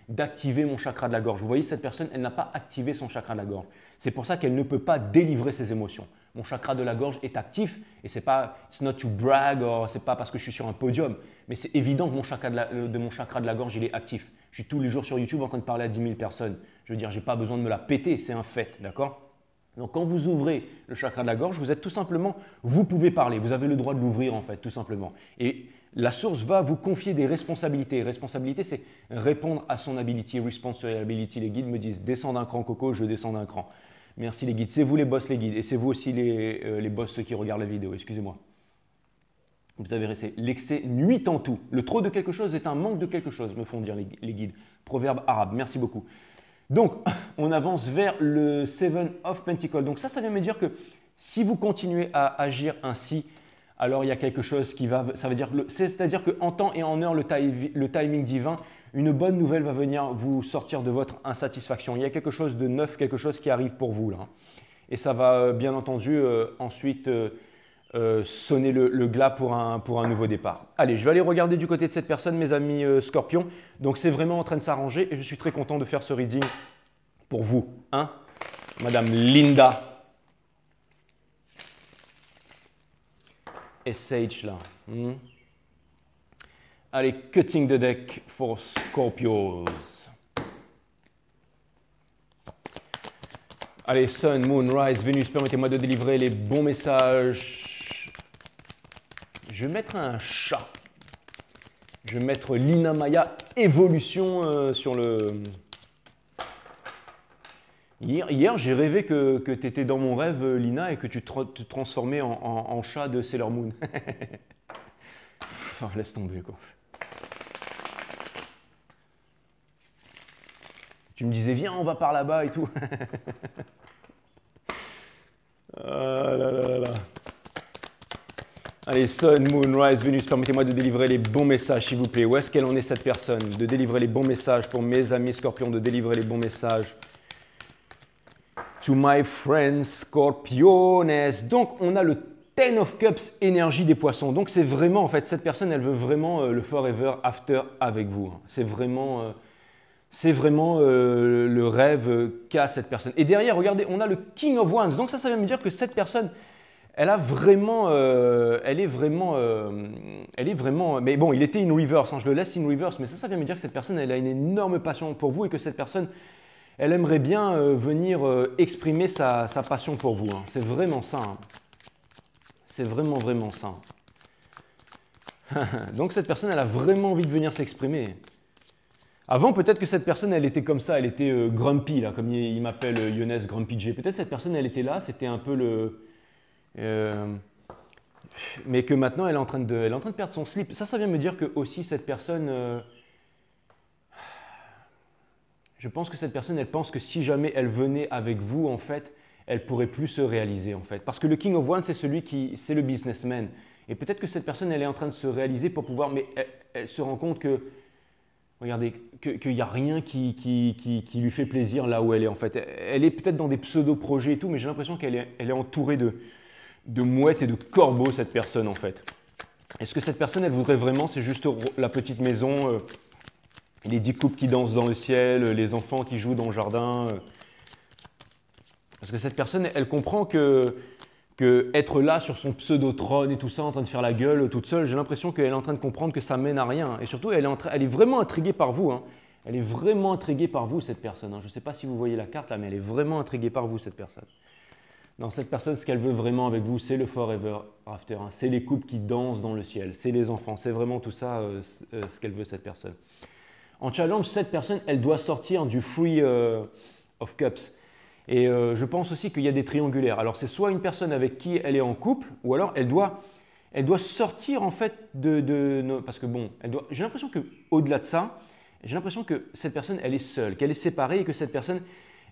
d'activer mon chakra de la gorge. Vous voyez, cette personne, elle n'a pas activé son chakra de la gorge. C'est pour ça qu'elle ne peut pas délivrer ses émotions. Mon chakra de la gorge est actif et c'est pas, it's not to brag, c'est pas parce que je suis sur un podium, mais c'est évident que mon chakra mon chakra de la gorge il est actif. Je suis tous les jours sur YouTube en train de parler à 10 000 personnes. Je veux dire, j'ai pas besoin de me la péter, c'est un fait, d'accord? Donc quand vous ouvrez le chakra de la gorge, vous êtes tout simplement, vous pouvez parler, vous avez le droit de l'ouvrir en fait, tout simplement. Et la source va vous confier des responsabilités. Responsabilité, c'est répondre à son ability, responsibility. Les guides me disent, descends d'un cran Coco, je descends d'un cran. Merci les guides, c'est vous les boss les guides, et c'est vous aussi les boss ceux qui regardent la vidéo, excusez-moi. Vous avez resté, l'excès nuit en tout. Le trop de quelque chose est un manque de quelque chose, me font dire les guides. Proverbe arabe, merci beaucoup. Donc, on avance vers le Seven of Pentacles. Donc ça vient me dire que si vous continuez à agir ainsi, alors il y a quelque chose qui va, ça veut dire, c'est-à-dire qu'en temps et en heure, le timing divin, une bonne nouvelle va venir vous sortir de votre insatisfaction. Il y a quelque chose de neuf, quelque chose qui arrive pour vous là. Et ça va bien entendu ensuite sonner le glas pour un nouveau départ. Allez, je vais aller regarder du côté de cette personne, mes amis Scorpions. Donc c'est vraiment en train de s'arranger et je suis très content de faire ce reading pour vous, hein, Madame Linda. Et Sage là. Allez, cutting the deck for Scorpios. Allez, Sun, Moon, Rise, Vénus, permettez-moi de délivrer les bons messages. Je vais mettre un chat. Je vais mettre Lina Maya évolution sur le... Hier j'ai rêvé que tu étais dans mon rêve, Lina, et que tu te transformais en chat de Sailor Moon. Enfin, laisse tomber, quoi. Tu me disais, viens, on va par là-bas et tout. Ah là là là là. Allez, Sun, Moon, Rise, Vénus, permettez-moi de délivrer les bons messages, s'il vous plaît. Où est-ce qu'elle en est, cette personne? De délivrer les bons messages pour mes amis Scorpions, de délivrer les bons messages. To my friends Scorpiones. Donc, on a le Ten of Cups, énergie des poissons. Donc, c'est vraiment, en fait, cette personne, elle veut vraiment le forever after avec vous. C'est vraiment le rêve qu'a cette personne. Et derrière, regardez, on a le King of Wands. Donc, ça veut me dire que cette personne, elle a vraiment, elle est vraiment, mais bon, il était in reverse, hein, je le laisse in reverse, mais ça vient me dire que cette personne, elle a une énorme passion pour vous et que cette personne, elle aimerait bien venir exprimer sa passion pour vous. Hein. C'est vraiment ça. Hein. C'est vraiment ça. Donc cette personne, elle a vraiment envie de venir s'exprimer. Avant, peut-être que cette personne, elle était comme ça, elle était grumpy, là, comme il m'appelle Younes Grumpy J. Peut-être cette personne, elle était là, c'était un peu le... mais que maintenant, elle est en train de perdre son slip. Ça vient me dire que aussi cette personne... je pense que cette personne, elle pense que si jamais elle venait avec vous, en fait, elle pourrait plus se réaliser, en fait. Parce que le King of Wands, c'est le businessman. Et peut-être que cette personne, elle est en train de se réaliser pour pouvoir... Mais elle se rend compte que... Regardez, qu'il n'y a rien qui lui fait plaisir là où elle est, en fait. Elle est peut-être dans des pseudo-projets et tout, mais j'ai l'impression qu'elle est entourée de mouettes et de corbeaux, cette personne, en fait. Est-ce que cette personne, elle voudrait vraiment, c'est juste la petite maison, les 10 couples qui dansent dans le ciel, les enfants qui jouent dans le jardin. Parce que cette personne, elle comprend que être là sur son pseudo-trône et tout ça, en train de faire la gueule toute seule, j'ai l'impression qu'elle est en train de comprendre que ça mène à rien. Et surtout, elle est vraiment intriguée par vous. Hein. Elle est vraiment intriguée par vous, cette personne. Hein. Je ne sais pas si vous voyez la carte là, mais elle est vraiment intriguée par vous, cette personne. Non, cette personne, ce qu'elle veut vraiment avec vous, c'est le forever after. Hein. C'est les couples qui dansent dans le ciel. C'est les enfants. C'est vraiment tout ça, ce qu'elle veut, cette personne. En challenge, cette personne, elle doit sortir du Free of Cups. Et je pense aussi qu'il y a des triangulaires. Alors, c'est soit une personne avec qui elle est en couple, ou alors elle doit sortir en fait parce que bon, j'ai l'impression qu'au-delà de ça, j'ai l'impression que cette personne, elle est seule, qu'elle est séparée et que cette personne,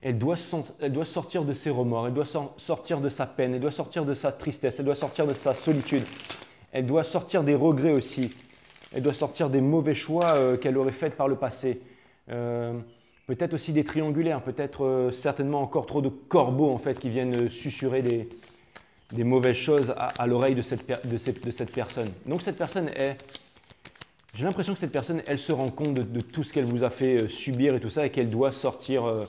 elle doit sortir de ses remords, elle doit sortir de sa peine, elle doit sortir de sa tristesse, elle doit sortir de sa solitude, elle doit sortir des regrets aussi, elle doit sortir des mauvais choix qu'elle aurait faits par le passé. Peut-être aussi des triangulaires, peut-être certainement encore trop de corbeaux en fait qui viennent susurrer des mauvaises choses à l'oreille de cette personne. Donc cette personne j'ai l'impression que cette personne, elle se rend compte de tout ce qu'elle vous a fait subir et tout ça et qu'elle doit sortir,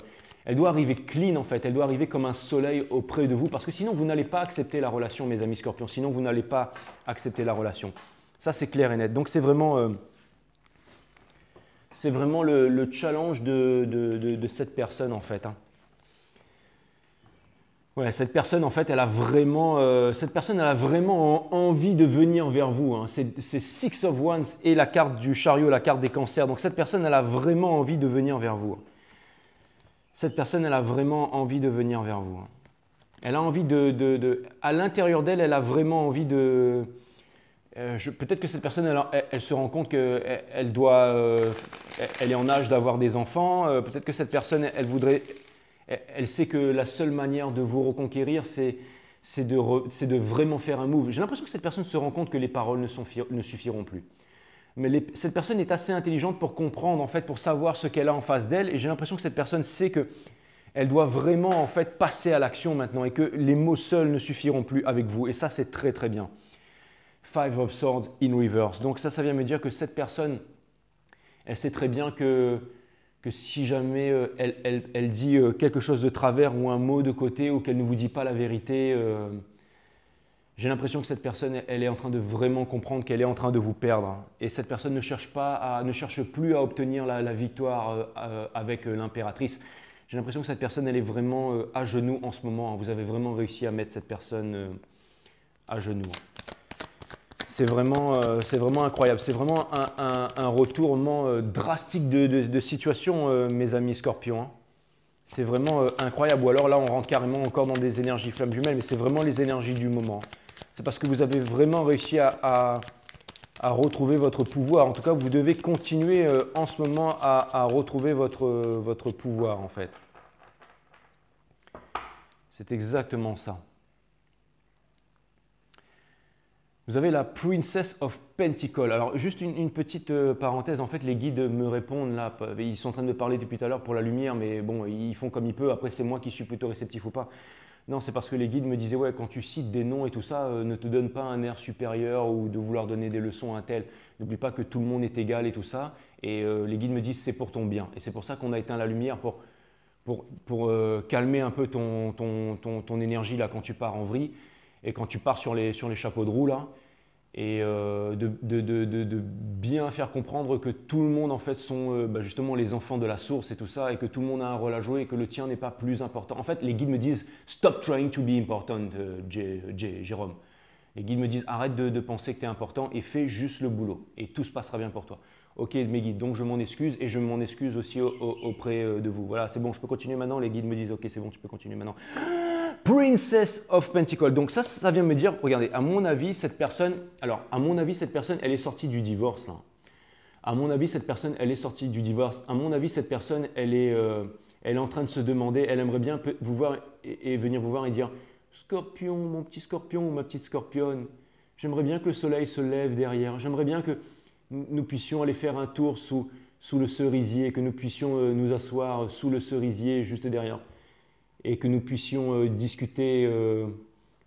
Elle doit arriver clean en fait, elle doit arriver comme un soleil auprès de vous parce que sinon vous n'allez pas accepter la relation, mes amis scorpions, sinon vous n'allez pas accepter la relation. Ça c'est clair et net. Donc c'est vraiment le challenge de cette personne en fait. Hein. Ouais, cette personne en fait, elle a vraiment envie de venir vers vous. Hein. C'est Six of Wands et la carte du chariot, la carte des cancers. Donc cette personne, elle a vraiment envie de venir vers vous. Cette personne, elle a vraiment envie de venir vers vous. Elle a envie à l'intérieur d'elle, elle a vraiment envie de... peut-être que cette personne, elle se rend compte qu'elle elle est en âge d'avoir des enfants. Peut-être que cette personne, elle sait que la seule manière de vous reconquérir, c'est de vraiment faire un move. J'ai l'impression que cette personne se rend compte que les paroles ne suffiront plus. Mais cette personne est assez intelligente pour comprendre, en fait, pour savoir ce qu'elle a en face d'elle. Et j'ai l'impression que cette personne sait qu'elle doit vraiment, en fait, passer à l'action maintenant et que les mots seuls ne suffiront plus avec vous. Et ça, c'est très, très bien. Five of Swords in reverse. Donc ça vient me dire que cette personne, elle sait très bien que si jamais elle dit quelque chose de travers ou un mot de côté ou qu'elle ne vous dit pas la vérité, j'ai l'impression que cette personne, elle est en train de vraiment comprendre qu'elle est en train de vous perdre. Et cette personne ne cherche plus à obtenir la victoire avec l'impératrice. J'ai l'impression que cette personne, elle est vraiment à genoux en ce moment. Vous avez vraiment réussi à mettre cette personne à genoux. C'est vraiment incroyable. C'est vraiment un retournement drastique de situation, mes amis scorpions. Hein. C'est vraiment incroyable. Ou alors là, on rentre carrément encore dans des énergies flammes jumelles, mais c'est vraiment les énergies du moment. C'est parce que vous avez vraiment réussi à retrouver votre pouvoir. En tout cas, vous devez continuer en ce moment à retrouver votre pouvoir, en fait. C'est exactement ça. Vous avez la Princess of Pentacles. Alors, juste une petite parenthèse. En fait, les guides me répondent là. Ils sont en train de me parler depuis tout à l'heure pour la lumière, mais bon, ils font comme ils peuvent. Après, c'est moi qui suis plutôt réceptif ou pas. Non, c'est parce que les guides me disaient, ouais, quand tu cites des noms et tout ça, ne te donne pas un air supérieur ou de vouloir donner des leçons à un tel. N'oublie pas que tout le monde est égal et tout ça. Et les guides me disent, c'est pour ton bien. Et c'est pour ça qu'on a éteint la lumière pour calmer un peu ton énergie là quand tu pars en vrille. Et quand tu pars sur les chapeaux de roue là, et de bien faire comprendre que tout le monde en fait sont justement les enfants de la source et tout ça, et que tout le monde a un rôle à jouer et que le tien n'est pas plus important. En fait, les guides me disent « Stop trying to be important, Jérôme ». Les guides me disent « Arrête de penser que tu es important et fais juste le boulot et tout se passera bien pour toi ». Ok, mes guides, donc je m'en excuse et je m'en excuse aussi auprès de vous. Voilà, c'est bon, je peux continuer maintenant. Les guides me disent « Ok, c'est bon, tu peux continuer maintenant ». Princess of Pentacles. Donc ça vient me dire, regardez, à mon avis, cette personne, elle est sortie du divorce là. À mon avis, cette personne, elle est sortie du divorce. À mon avis, cette personne, elle est en train de se demander, elle aimerait bien vous voir et venir vous voir et dire, Scorpion, mon petit scorpion ou ma petite scorpionne, j'aimerais bien que le soleil se lève derrière. J'aimerais bien que nous puissions aller faire un tour sous le cerisier, que nous puissions nous asseoir sous le cerisier juste derrière. Et que nous puissions discuter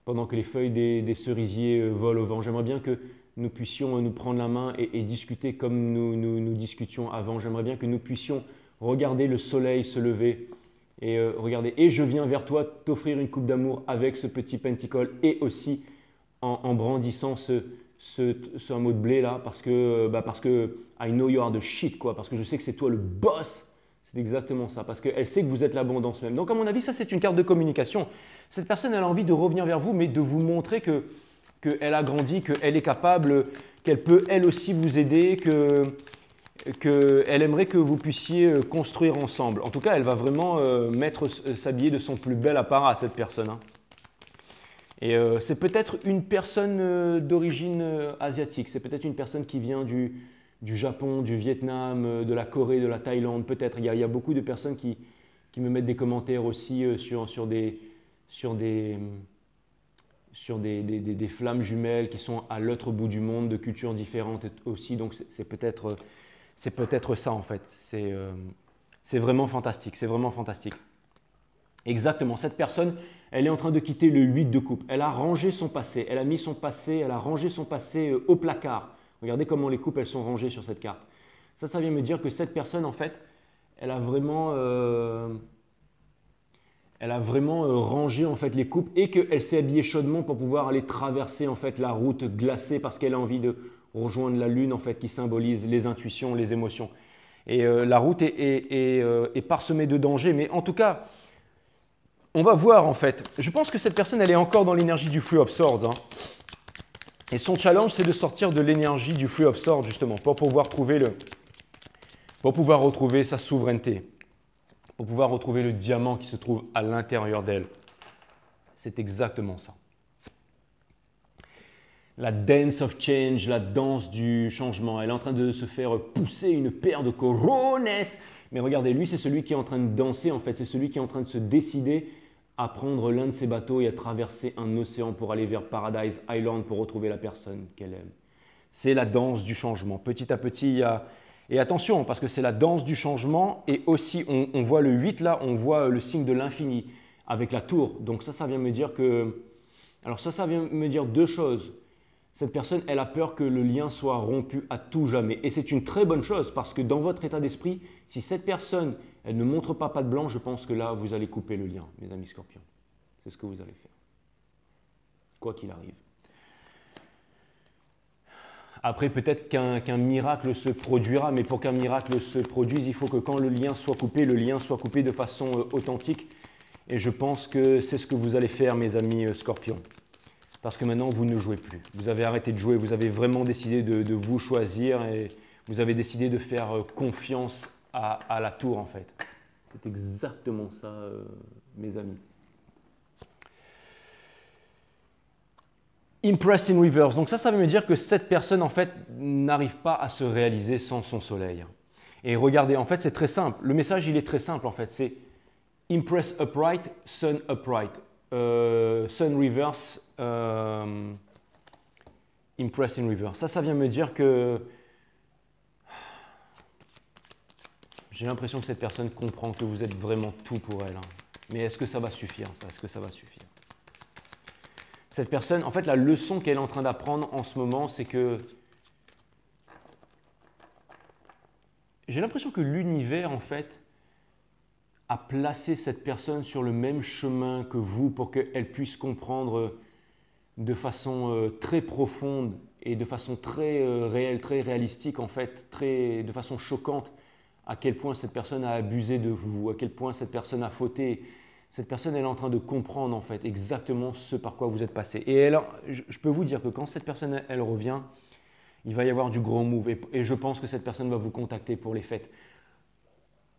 pendant que les feuilles des cerisiers volent au vent. J'aimerais bien que nous puissions nous prendre la main et discuter comme nous discutions avant. J'aimerais bien que nous puissions regarder le soleil se lever et regarder. Et je viens vers toi t'offrir une coupe d'amour avec ce petit pentacle et aussi en brandissant ce mot de blé là parce que I know you are the shit quoi, parce que je sais que c'est toi le boss. C'est exactement ça, parce qu'elle sait que vous êtes l'abondance même. Donc à mon avis, ça c'est une carte de communication. Cette personne, elle a envie de revenir vers vous, mais de vous montrer qu'elle a grandi, qu'elle est capable, qu'elle peut elle aussi vous aider, qu'elle aimerait que vous puissiez construire ensemble. En tout cas, elle va vraiment s'habiller de son plus bel apparat, cette personne. Hein. Et c'est peut-être une personne d'origine asiatique, c'est peut-être une personne qui vient du Japon, du Vietnam, de la Corée, de la Thaïlande, peut-être. Il y a beaucoup de personnes qui me mettent des commentaires aussi sur des flammes jumelles qui sont à l'autre bout du monde, de cultures différentes aussi. Donc c'est peut-être ça en fait. C'est vraiment fantastique, c'est vraiment fantastique. Exactement, cette personne, elle est en train de quitter le 8 de coupe. Elle a rangé son passé, elle a mis son passé, elle a rangé son passé au placard. Regardez comment les coupes elles sont rangées sur cette carte. Ça vient me dire que cette personne, en fait, elle a vraiment… elle a vraiment rangé en fait les coupes et qu'elle s'est habillée chaudement pour pouvoir aller traverser en fait la route glacée parce qu'elle a envie de rejoindre la lune en fait qui symbolise les intuitions, les émotions. Et la route est parsemée de dangers, mais en tout cas, on va voir en fait. Je pense que cette personne, elle est encore dans l'énergie du Three of Swords. Hein. Et son challenge, c'est de sortir de l'énergie du Three of Swords justement pour pouvoir retrouver sa souveraineté, pour pouvoir retrouver le diamant qui se trouve à l'intérieur d'elle. C'est exactement ça. La dance of change, la danse du changement. Elle est en train de se faire pousser une paire de corones. Mais regardez, lui, c'est celui qui est en train de danser, en fait. C'est celui qui est en train de se décider à prendre l'un de ses bateaux et à traverser un océan pour aller vers Paradise Island pour retrouver la personne qu'elle aime. C'est la danse du changement. Petit à petit, il y a... Et attention, parce que c'est la danse du changement et aussi, on voit le 8 là, on voit le signe de l'infini avec la tour. Donc ça vient me dire que... Alors ça vient me dire deux choses. Cette personne, elle a peur que le lien soit rompu à tout jamais. Et c'est une très bonne chose parce que dans votre état d'esprit, si cette personne, elle ne montre pas patte blanche, je pense que là, vous allez couper le lien, mes amis scorpions. C'est ce que vous allez faire. Quoi qu'il arrive. Après, peut-être qu'un miracle se produira, mais pour qu'un miracle se produise, il faut que quand le lien soit coupé de façon authentique. Et je pense que c'est ce que vous allez faire, mes amis scorpions. Parce que maintenant, vous ne jouez plus. Vous avez arrêté de jouer, vous avez vraiment décidé de vous choisir et vous avez décidé de faire confiance à la tour, en fait. C'est exactement ça, mes amis. Impress in reverse. Donc ça veut me dire que cette personne, en fait, n'arrive pas à se réaliser sans son soleil. Et regardez, en fait, c'est très simple. Le message, il est très simple, en fait. C'est Impress upright, Sun upright. Sun reverse, Impress in reverse. Ça vient me dire que j'ai l'impression que cette personne comprend que vous êtes vraiment tout pour elle. Hein. Mais est-ce que ça va suffire, ça? Est-ce que ça va suffire? Cette personne, en fait, la leçon qu'elle est en train d'apprendre en ce moment, c'est que j'ai l'impression que l'univers, en fait, a placé cette personne sur le même chemin que vous pour qu'elle puisse comprendre de façon très profonde et de façon très réelle, très réalistique, en fait, de façon choquante, à quel point cette personne a abusé de vous, à quel point cette personne a fauté. Cette personne, elle est en train de comprendre, en fait, exactement ce par quoi vous êtes passé. Et elle, je peux vous dire que quand cette personne, elle revient, il va y avoir du gros move. Et je pense que cette personne va vous contacter pour les fêtes.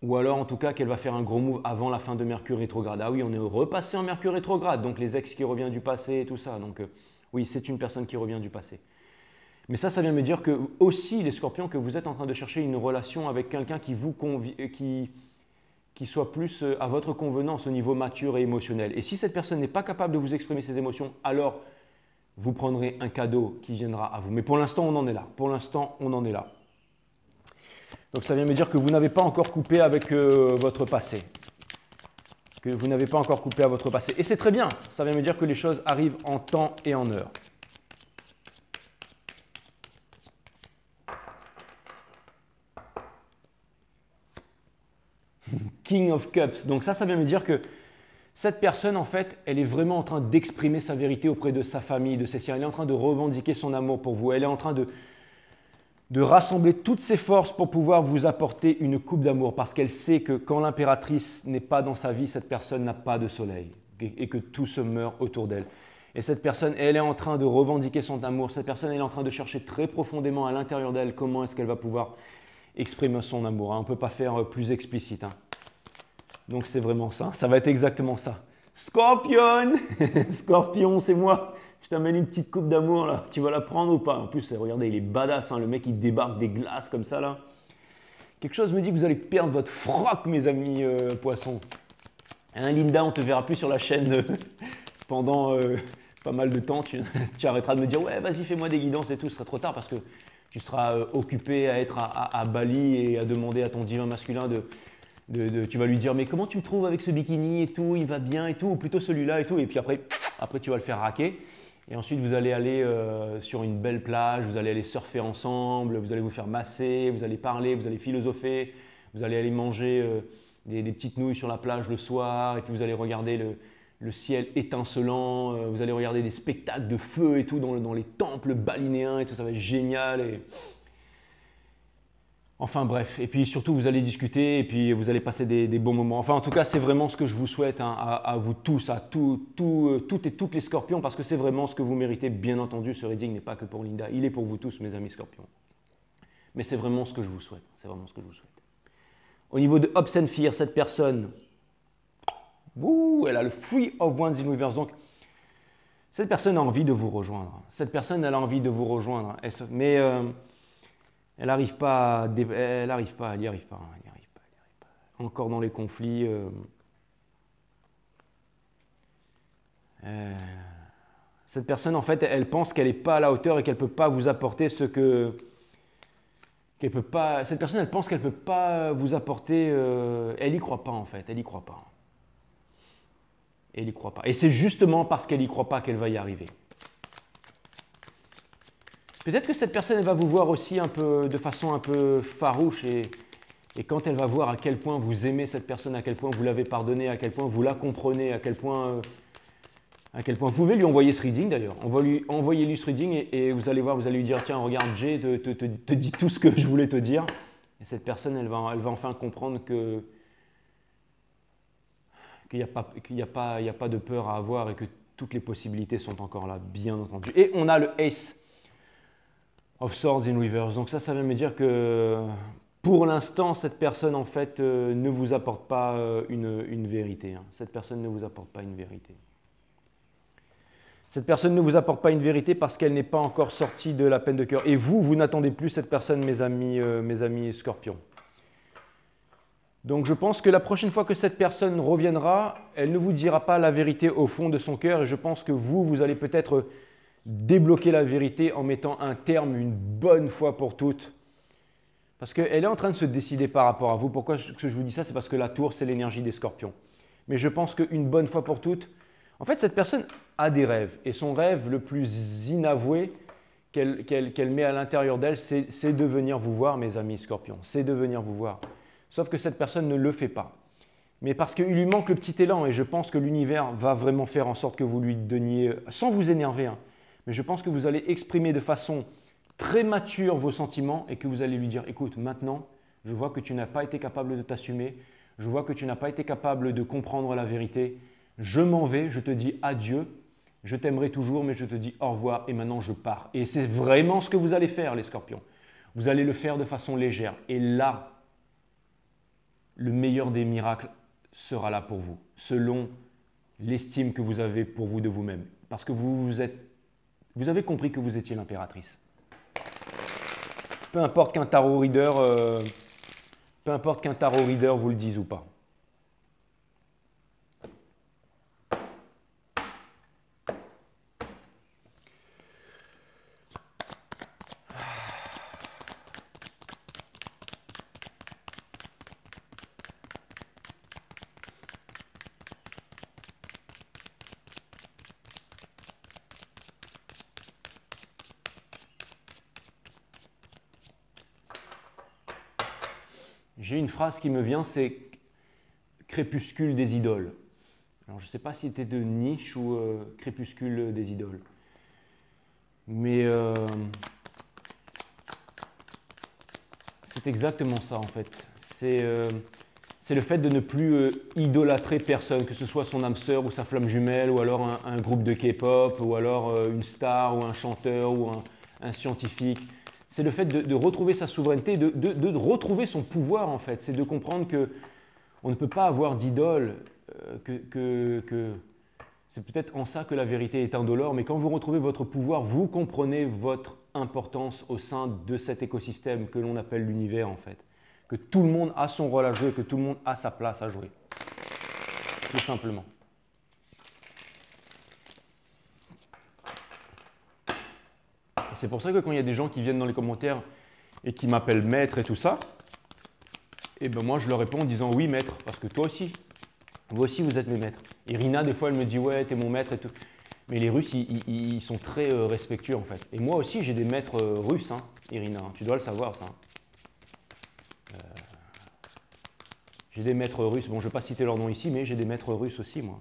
Ou alors, en tout cas, qu'elle va faire un gros move avant la fin de Mercure rétrograde. Ah oui, on est repassé en Mercure rétrograde, donc les ex qui reviennent du passé et tout ça. Donc oui, c'est une personne qui revient du passé. Mais ça vient me dire que aussi, les scorpions, que vous êtes en train de chercher une relation avec quelqu'un qui soit plus à votre convenance au niveau mature et émotionnel. Et si cette personne n'est pas capable de vous exprimer ses émotions, alors vous prendrez un cadeau qui viendra à vous. Mais pour l'instant, on en est là. Pour l'instant, on en est là. Donc ça vient me dire que vous n'avez pas encore coupé avec votre passé. Que vous n'avez pas encore coupé à votre passé. Et c'est très bien. Ça vient me dire que les choses arrivent en temps et en heure. King of Cups. Donc ça vient me dire que cette personne, en fait, elle est vraiment en train d'exprimer sa vérité auprès de sa famille, de ses siens. Elle est en train de revendiquer son amour pour vous. Elle est en train de rassembler toutes ses forces pour pouvoir vous apporter une coupe d'amour parce qu'elle sait que quand l'impératrice n'est pas dans sa vie, cette personne n'a pas de soleil et que tout se meurt autour d'elle. Et cette personne, elle est en train de revendiquer son amour. Cette personne, elle est en train de chercher très profondément à l'intérieur d'elle comment est-ce qu'elle va pouvoir exprimer son amour. On ne peut pas faire plus explicite. Donc c'est vraiment ça. Ça va être exactement ça. Scorpion, Scorpion, c'est moi. Je t'amène une petite coupe d'amour là, tu vas la prendre ou pas? En plus, regardez, il est badass, le mec il débarque des glaces comme ça là. Quelque chose me dit que vous allez perdre votre froc, mes amis poissons. Linda, on te verra plus sur la chaîne pendant pas mal de temps. Tu arrêteras de me dire, ouais, vas-y, fais-moi des guidances et tout, ce sera trop tard parce que tu seras occupé à être à Bali et à demander à ton divin masculin tu vas lui dire, mais comment tu me trouves avec ce bikini et tout, il va bien et tout, ou plutôt celui-là et tout, et puis après tu vas le faire raquer. Et ensuite, vous allez aller sur une belle plage, vous allez aller surfer ensemble, vous allez vous faire masser, vous allez parler, vous allez philosopher, vous allez aller manger des petites nouilles sur la plage le soir, et puis vous allez regarder le ciel étincelant, vous allez regarder des spectacles de feu et tout dans les temples balinéens et tout, ça va être génial. Enfin bref, et puis surtout vous allez discuter et puis vous allez passer des bons moments. Enfin en tout cas c'est vraiment ce que je vous souhaite hein, à vous tous, à toutes et toutes les scorpions, parce que c'est vraiment ce que vous méritez. Bien entendu, ce reading n'est pas que pour Linda, il est pour vous tous mes amis scorpions. Mais c'est vraiment ce que je vous souhaite, c'est vraiment ce que je vous souhaite. Au niveau de Hopes and Fear, cette personne, elle a le Three of Wands in Reverse, donc cette personne a envie de vous rejoindre. Cette personne elle a envie de vous rejoindre, mais elle n'arrive pas, elle n'y arrive pas. Encore dans les conflits. Cette personne, en fait, elle pense qu'elle n'est pas à la hauteur et qu'elle ne peut pas vous apporter ce que... Cette personne, elle pense qu'elle ne peut pas vous apporter... elle n'y croit pas, en fait. Elle n'y croit pas. Elle n'y croit pas. Et c'est justement parce qu'elle n'y croit pas qu'elle va y arriver. Peut-être que cette personne elle va vous voir aussi de façon un peu farouche et quand elle va voir à quel point vous aimez cette personne, à quel point vous l'avez pardonné, à quel point vous la comprenez, à quel point vous pouvez lui envoyer ce reading d'ailleurs. Envoyez-lui ce reading et vous allez voir, vous allez lui dire tiens regarde Jay te dit tout ce que je voulais te dire. Et cette personne elle va enfin comprendre qu'il n'y a pas de peur à avoir et que toutes les possibilités sont encore là, bien entendu. Et on a le Ace of Swords in Reverse. Donc ça veut me dire que pour l'instant, cette personne en fait ne vous apporte pas une vérité. Hein. Cette personne ne vous apporte pas une vérité. Cette personne ne vous apporte pas une vérité parce qu'elle n'est pas encore sortie de la peine de cœur. Et vous n'attendez plus cette personne, mes amis scorpions. Donc je pense que la prochaine fois que cette personne reviendra, elle ne vous dira pas la vérité au fond de son cœur. Et je pense que vous allez peut-être débloquer la vérité en mettant un terme une bonne fois pour toutes. Parce qu'elle est en train de se décider par rapport à vous. Pourquoi je vous dis ça? C'est parce que la tour, c'est l'énergie des scorpions. Mais je pense qu'une bonne fois pour toutes, en fait, cette personne a des rêves. Et son rêve le plus inavoué qu'elle met à l'intérieur d'elle, c'est de venir vous voir, mes amis scorpions. C'est de venir vous voir. Sauf que cette personne ne le fait pas. Mais parce qu'il lui manque le petit élan. Et je pense que l'univers va vraiment faire en sorte que vous lui donniez, sans vous énerver, hein, mais je pense que vous allez exprimer de façon très mature vos sentiments et que vous allez lui dire, écoute, maintenant, je vois que tu n'as pas été capable de t'assumer, je vois que tu n'as pas été capable de comprendre la vérité, je m'en vais, je te dis adieu, je t'aimerai toujours, mais je te dis au revoir et maintenant je pars. Et c'est vraiment ce que vous allez faire, les scorpions. Vous allez le faire de façon légère. Et là, le meilleur des miracles sera là pour vous, selon l'estime que vous avez pour vous de vous-même. Parce que vous avez compris que vous étiez l'impératrice. Peu importe qu'un tarot reader vous le dise ou pas. J'ai une phrase qui me vient, c'est « Crépuscule des idoles ». Alors, je ne sais pas si c'était de Nietzsche ou Crépuscule des idoles. Mais c'est exactement ça, en fait. C'est le fait de ne plus idolâtrer personne, que ce soit son âme sœur ou sa flamme jumelle, ou alors un groupe de K-pop, ou alors une star, ou un chanteur, ou un scientifique. C'est le fait de retrouver sa souveraineté, de retrouver son pouvoir en fait. C'est de comprendre qu'on ne peut pas avoir d'idole, c'est peut-être en ça que la vérité est indolore, mais quand vous retrouvez votre pouvoir, vous comprenez votre importance au sein de cet écosystème que l'on appelle l'univers en fait. Que tout le monde a son rôle à jouer, que tout le monde a sa place à jouer. Tout simplement. C'est pour ça que quand il y a des gens qui viennent dans les commentaires et qui m'appellent maître et tout ça, et ben moi je leur réponds en disant oui maître, parce que toi aussi, vous aussi vous êtes mes maîtres. Irina des fois elle me dit ouais t'es mon maître et tout. Mais les Russes ils sont très respectueux en fait. Et moi aussi j'ai des maîtres russes, hein, Irina, tu dois le savoir ça. J'ai des maîtres russes, bon je ne vais pas citer leur nom ici, mais j'ai des maîtres russes aussi, moi,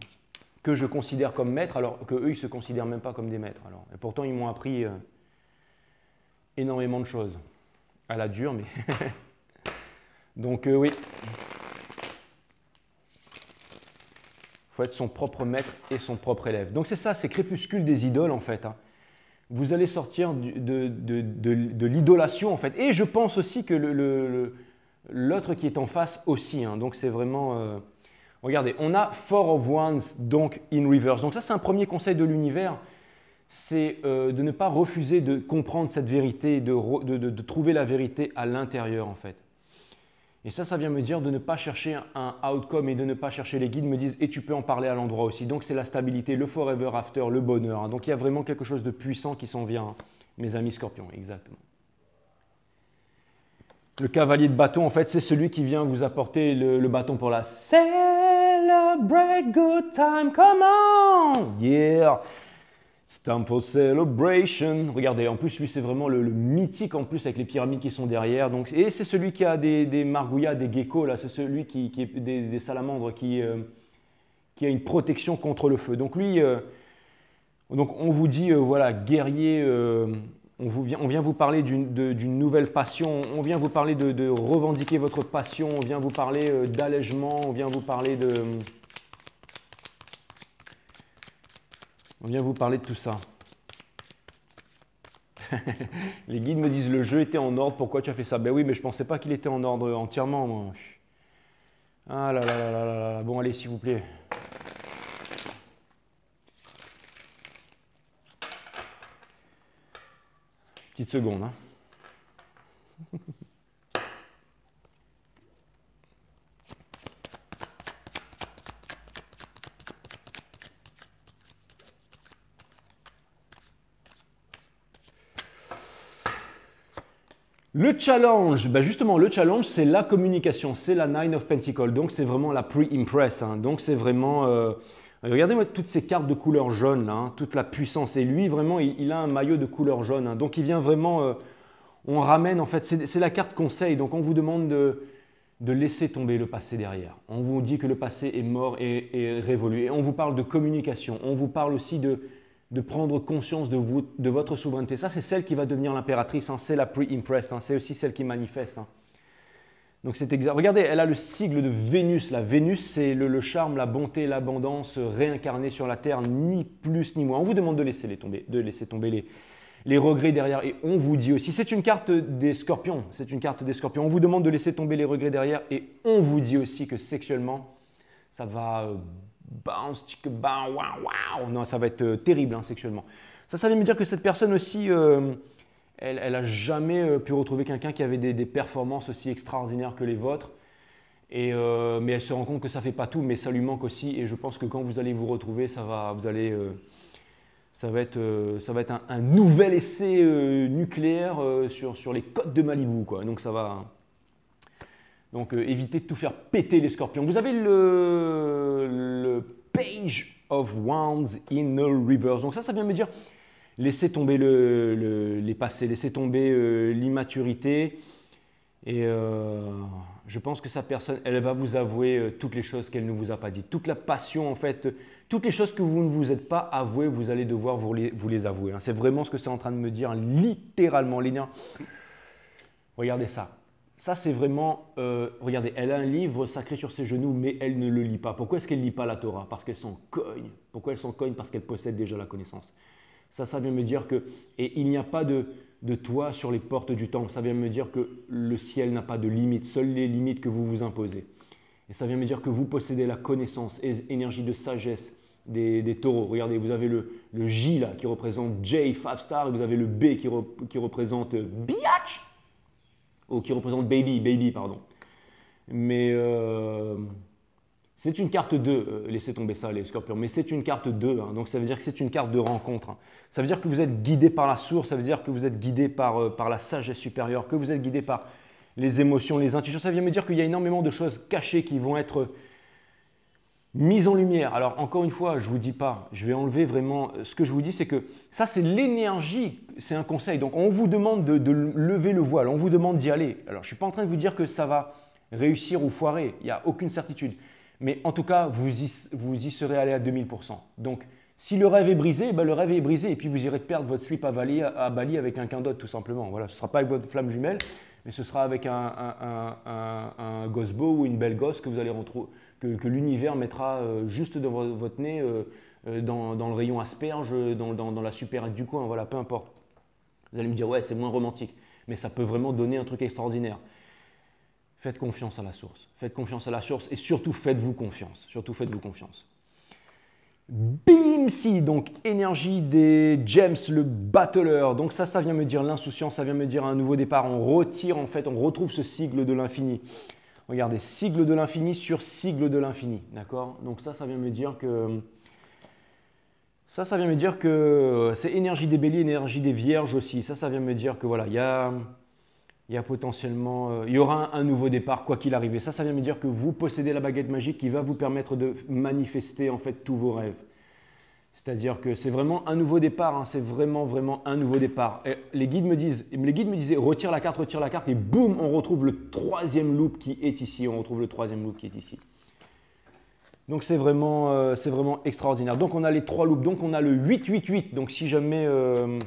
que je considère comme maîtres, alors qu'eux, ils ne se considèrent même pas comme des maîtres. Alors. Et pourtant, ils m'ont appris énormément de choses. À la dure, mais... Donc oui. Il faut être son propre maître et son propre élève. Donc c'est ça, c'est crépuscule des idoles, en fait. Hein. Vous allez sortir de l'idolation, en fait. Et je pense aussi que l'autre qui est en face aussi. Hein. Donc c'est vraiment... regardez, on a Four of Wands, donc in reverse. Donc ça, c'est un premier conseil de l'univers. C'est de ne pas refuser de comprendre cette vérité, de trouver la vérité à l'intérieur, en fait. Et ça vient me dire de ne pas chercher un outcome et de ne pas chercher les guides me disent et tu peux en parler à l'endroit aussi. Donc c'est la stabilité, le forever after, le bonheur. Hein. Donc il y a vraiment quelque chose de puissant qui s'en vient, hein, mes amis scorpions, exactement. Le cavalier de bâton, en fait, c'est celui qui vient vous apporter le bâton pour la celebrate good time, come on, yeah. It's time for celebration. Regardez, en plus, lui, c'est vraiment le mythique, en plus, avec les pyramides qui sont derrière. Donc, et c'est celui qui a des margouillas, des geckos, là. C'est celui qui est des salamandres, qui a une protection contre le feu. Donc, lui, donc on vous dit, voilà, guerrier, on vient vous parler d'une nouvelle passion. On vient vous parler de revendiquer votre passion. On vient vous parler d'allègement. On vient vous parler de... On vient vous parler de tout ça. Les guides me disent le jeu était en ordre, pourquoi tu as fait ça? Ben oui, mais je ne pensais pas qu'il était en ordre entièrement, moi. Ah là là là là là là. Bon, allez, s'il vous plaît. Petite seconde, hein. Le challenge, ben justement, le challenge, c'est la communication, c'est la Nine of Pentacles, donc c'est vraiment la pre-impress, hein. Donc c'est vraiment, regardez-moi toutes ces cartes de couleur jaune, là, hein, toute la puissance, et lui vraiment, il a un maillot de couleur jaune, hein. Donc il vient vraiment, on ramène, en fait, c'est la carte conseil, donc on vous demande de laisser tomber le passé derrière. On vous dit que le passé est mort et révolu, et on vous parle de communication, on vous parle aussi de prendre conscience de votre souveraineté. Ça, c'est celle qui va devenir l'impératrice, hein, c'est la pre-impressed, hein, c'est aussi celle qui manifeste. Hein. Donc c'est exact. Regardez, elle a le sigle de Vénus. La Vénus, c'est le charme, la bonté, l'abondance réincarnée sur la Terre, ni plus ni moins. On vous demande de laisser tomber les regrets derrière. Et on vous dit aussi, c'est une carte des scorpions, c'est une carte des scorpions. On vous demande de laisser tomber les regrets derrière et on vous dit aussi que sexuellement, ça va... bounce, wow, wow. Non, ça va être terrible hein, sexuellement. Ça veut me dire que cette personne aussi, elle n'a jamais pu retrouver quelqu'un qui avait des performances aussi extraordinaires que les vôtres. Mais elle se rend compte que ça ne fait pas tout, mais ça lui manque aussi. Et je pense que quand vous allez vous retrouver, ça va être un nouvel essai nucléaire sur les côtes de Malibu, quoi. Donc ça va... Donc évitez de tout faire péter les scorpions. Vous avez le Page of Wands in the reverse. Donc ça vient me dire, laissez tomber les passés, laissez tomber l'immaturité. Et je pense que sa personne, elle va vous avouer toutes les choses qu'elle ne vous a pas dites. Toute la passion, en fait, toutes les choses que vous ne vous êtes pas avouées, vous allez devoir vous les avouer. Hein. C'est vraiment ce que c'est en train de me dire, littéralement. Regardez ça. Ça, c'est vraiment, regardez, elle a un livre sacré sur ses genoux, mais elle ne le lit pas. Pourquoi est-ce qu'elle ne lit pas la Torah? Parce qu'elle s'en cogne. Pourquoi elle s'en cogne? Parce qu'elle possède déjà la connaissance. Ça vient me dire que, et il n'y a pas de toit sur les portes du temple. Ça vient me dire que le ciel n'a pas de limites, seules les limites que vous vous imposez. Et ça vient me dire que vous possédez la connaissance et énergie de sagesse des taureaux. Regardez, vous avez le J là, qui représente J, 5 star, et vous avez le B qui représente Biatch. Ou qui représente baby, pardon. Mais c'est une carte 2, laissez tomber ça les scorpions, mais c'est une carte 2, hein, donc ça veut dire que c'est une carte de rencontre. Hein. Ça veut dire que vous êtes guidé par la source, ça veut dire que vous êtes guidé par la sagesse supérieure, que vous êtes guidé par les émotions, les intuitions. Ça vient me dire qu'il y a énormément de choses cachées qui vont être mises en lumière. Alors encore une fois, je ne vous dis pas, je vais enlever vraiment, ce que je vous dis c'est que ça c'est l'énergie, c'est un conseil. Donc on vous demande de lever le voile, on vous demande d'y aller. Alors je ne suis pas en train de vous dire que ça va réussir ou foirer, il n'y a aucune certitude. Mais en tout cas, vous y serez allé à 2000%. Donc, si le rêve est brisé, ben le rêve est brisé et puis vous irez perdre votre slip à Bali avec quelqu'un d'autre tout simplement. Voilà, ce ne sera pas avec votre flamme jumelle, mais ce sera avec un gosse beau ou une belle gosse que vous allez retrouver, que l'univers mettra juste devant votre nez, dans le rayon asperge, dans la supérette du coin, voilà, peu importe. Vous allez me dire, ouais, c'est moins romantique, mais ça peut vraiment donner un truc extraordinaire. Faites confiance à la source. Faites confiance à la source et surtout faites-vous confiance. Surtout faites-vous confiance. BIMC, donc énergie des gems, le battleur. Donc ça vient me dire l'insouciance, ça vient me dire un nouveau départ. On retire en fait, on retrouve ce sigle de l'infini. Regardez, sigle de l'infini sur sigle de l'infini. D'accord? Donc ça vient me dire que... Ça vient me dire que c'est énergie des béliers, énergie des vierges aussi. Ça vient me dire que voilà, il y a potentiellement, il y aura un nouveau départ quoi qu'il arrive. Ça vient me dire que vous possédez la baguette magique qui va vous permettre de manifester en fait tous vos rêves. C'est-à-dire que c'est vraiment un nouveau départ, hein, c'est vraiment un nouveau départ. Et les guides me disaient retire la carte et boum, on retrouve le troisième loop qui est ici. Donc c'est vraiment extraordinaire. Donc on a les 3 loops. Donc on a le 888. Donc si jamais le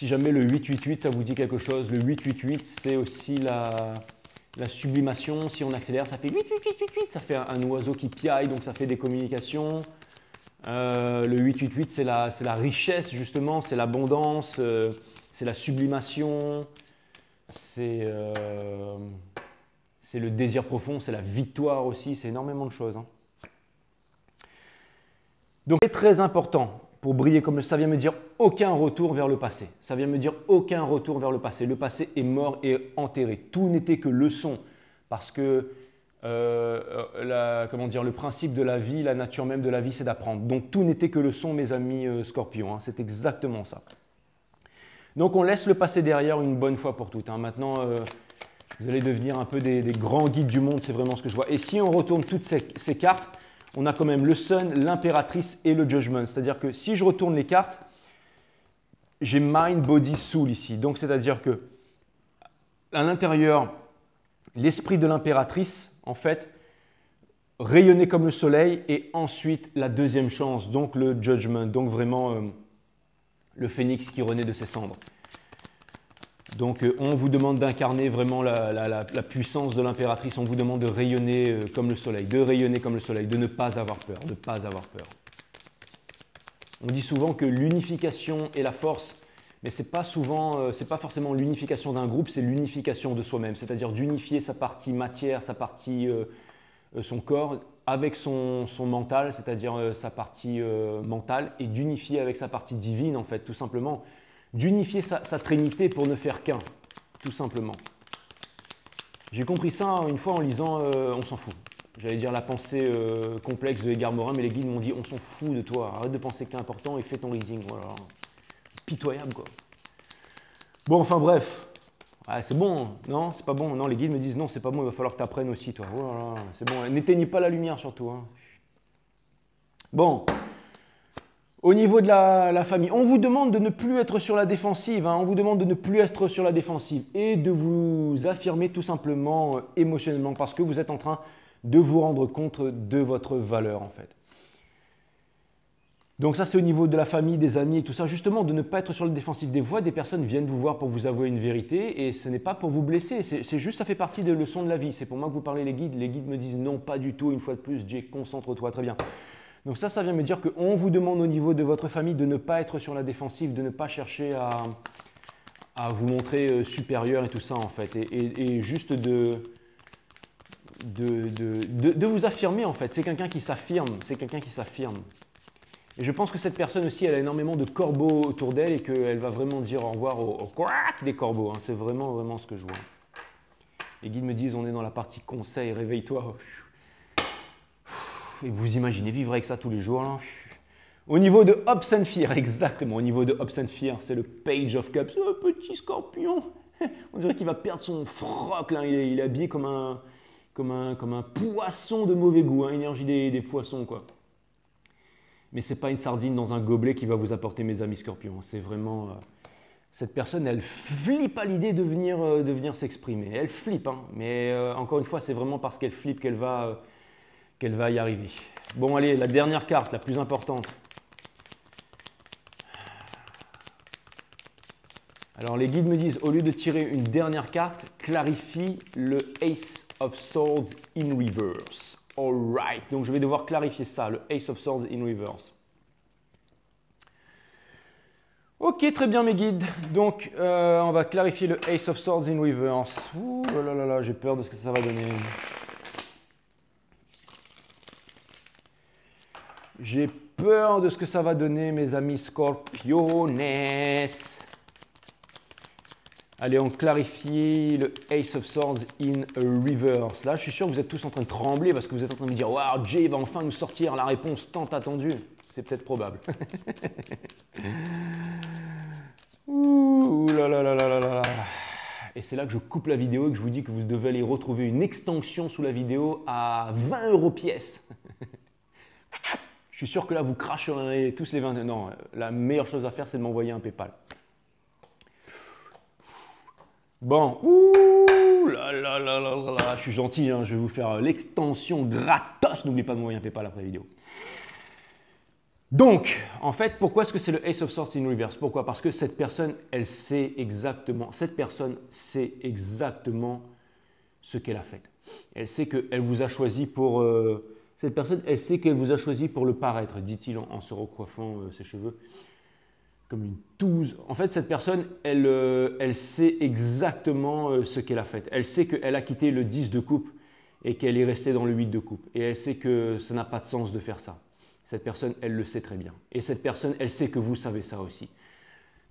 888 ça vous dit quelque chose, le 888 c'est aussi la sublimation. Si on accélère, ça fait 888. Ça fait un oiseau qui piaille, donc ça fait des communications. Le 888 c'est la richesse justement, c'est l'abondance, c'est la sublimation, c'est le désir profond, c'est la victoire aussi, c'est énormément de choses. Hein. Donc c'est très important pour briller comme ça vient me dire aucun retour vers le passé. Ça vient me dire aucun retour vers le passé. Le passé est mort et enterré. Tout n'était que leçon parce que le principe de la vie, la nature même de la vie, c'est d'apprendre. Donc tout n'était que leçon, mes amis scorpions. Hein. C'est exactement ça. Donc on laisse le passé derrière une bonne fois pour toutes. Hein. Maintenant, vous allez devenir un peu des grands guides du monde, c'est vraiment ce que je vois. Et si on retourne toutes ces cartes, on a quand même le Sun, l'impératrice et le Judgment. C'est-à-dire que si je retourne les cartes, j'ai Mind, Body, Soul ici. Donc c'est-à-dire que à l'intérieur, l'esprit de l'impératrice, en fait, rayonner comme le soleil et ensuite la deuxième chance, donc le Judgment. Donc vraiment le phénix qui renaît de ses cendres. Donc on vous demande d'incarner vraiment la puissance de l'impératrice, on vous demande de rayonner comme le soleil, de ne pas avoir peur, On dit souvent que l'unification est la force, mais ce n'est pas forcément l'unification d'un groupe, c'est l'unification de soi-même, c'est-à-dire d'unifier sa partie matière, sa partie, son corps avec son mental, c'est-à-dire sa partie mentale, et d'unifier avec sa partie divine en fait, tout simplement. D'unifier sa trinité pour ne faire qu'un, tout simplement. J'ai compris ça une fois en lisant On s'en fout. J'allais dire la pensée complexe de Edgar Morin, mais les guides m'ont dit on s'en fout de toi, arrête de penser que t'es important et fais ton reading. Voilà. Pitoyable quoi. Bon, enfin bref, ouais, c'est bon, non, c'est pas bon. Non, les guides me disent non, c'est pas bon, il va falloir que tu apprennes aussi toi. Voilà, c'est bon, n'éteignez pas la lumière surtout. Hein. Bon. Au niveau de la famille, on vous demande de ne plus être sur la défensive, hein, on vous demande de ne plus être sur la défensive et de vous affirmer tout simplement émotionnellement parce que vous êtes en train de vous rendre compte de votre valeur en fait. Donc ça c'est au niveau de la famille, des amis et tout ça, justement de ne pas être sur la défensive. Des fois des personnes viennent vous voir pour vous avouer une vérité et ce n'est pas pour vous blesser, c'est juste ça fait partie des leçons de la vie. C'est pour moi que vous parlez les guides me disent non pas du tout, une fois de plus, Jay, concentre-toi, très bien. Donc ça vient me dire qu'on vous demande au niveau de votre famille de ne pas être sur la défensive, de ne pas chercher à vous montrer supérieur et tout ça en fait. Et juste de vous affirmer en fait. C'est quelqu'un qui s'affirme, Et je pense que cette personne aussi, elle a énormément de corbeaux autour d'elle et qu'elle va vraiment dire au revoir au quack des corbeaux. Hein. C'est vraiment ce que je vois. Les guides me disent on est dans la partie conseil, réveille-toi. Et vous imaginez vivre avec ça tous les jours là. Au niveau de Hopes and Fear, exactement, au niveau de Hopes and Fear, c'est le Page of Cups, oh, petit scorpion. On dirait qu'il va perdre son froc là, il est habillé comme un poisson de mauvais goût, hein, énergie des poissons quoi. Mais c'est pas une sardine dans un gobelet qui va vous apporter mes amis scorpions, c'est vraiment Cette personne, elle flippe à l'idée de venir s'exprimer. Elle flippe, hein, mais encore une fois, c'est vraiment parce qu'elle flippe qu'elle va y arriver. Bon, allez, la dernière carte, la plus importante. Alors, les guides me disent, au lieu de tirer une dernière carte, clarifie le Ace of Swords in reverse. Alright, donc je vais devoir clarifier ça, le Ace of Swords in reverse. Ok, très bien mes guides. Donc, on va clarifier le Ace of Swords in reverse. Ouh là là là, j'ai peur de ce que ça va donner. J'ai peur de ce que ça va donner, mes amis Scorpiones. Allez, on clarifie le Ace of Swords in reverse. Là, je suis sûr que vous êtes tous en train de trembler parce que vous êtes en train de me dire « Waouh, Jay va enfin nous sortir la réponse tant attendue ». C'est peut-être probable. Ouh là là là là là là. Et c'est là que je coupe la vidéo et que je vous dis que vous devez aller retrouver une extension sous la vidéo à 20 € pièce. Je suis sûr que là, vous cracherez tous les 20. Non, la meilleure chose à faire, c'est de m'envoyer un PayPal. Bon, ouh là là là là là, je suis gentil, hein, je vais vous faire l'extension gratos. N'oubliez pas de m'envoyer un PayPal après la vidéo. Donc, en fait, pourquoi est-ce que c'est le Ace of Swords in reverse? Pourquoi? Parce que cette personne, elle sait exactement, ce qu'elle a fait. Elle sait qu'elle vous a choisi pour... cette personne, elle sait qu'elle vous a choisi pour le paraître, dit-il en se recoiffant ses cheveux comme une touze. En fait, cette personne, elle sait exactement ce qu'elle a fait. Elle sait qu'elle a quitté le 10 de coupe et qu'elle est restée dans le 8 de coupe. Et elle sait que ça n'a pas de sens de faire ça. Cette personne, elle le sait très bien. Et cette personne, elle sait que vous savez ça aussi.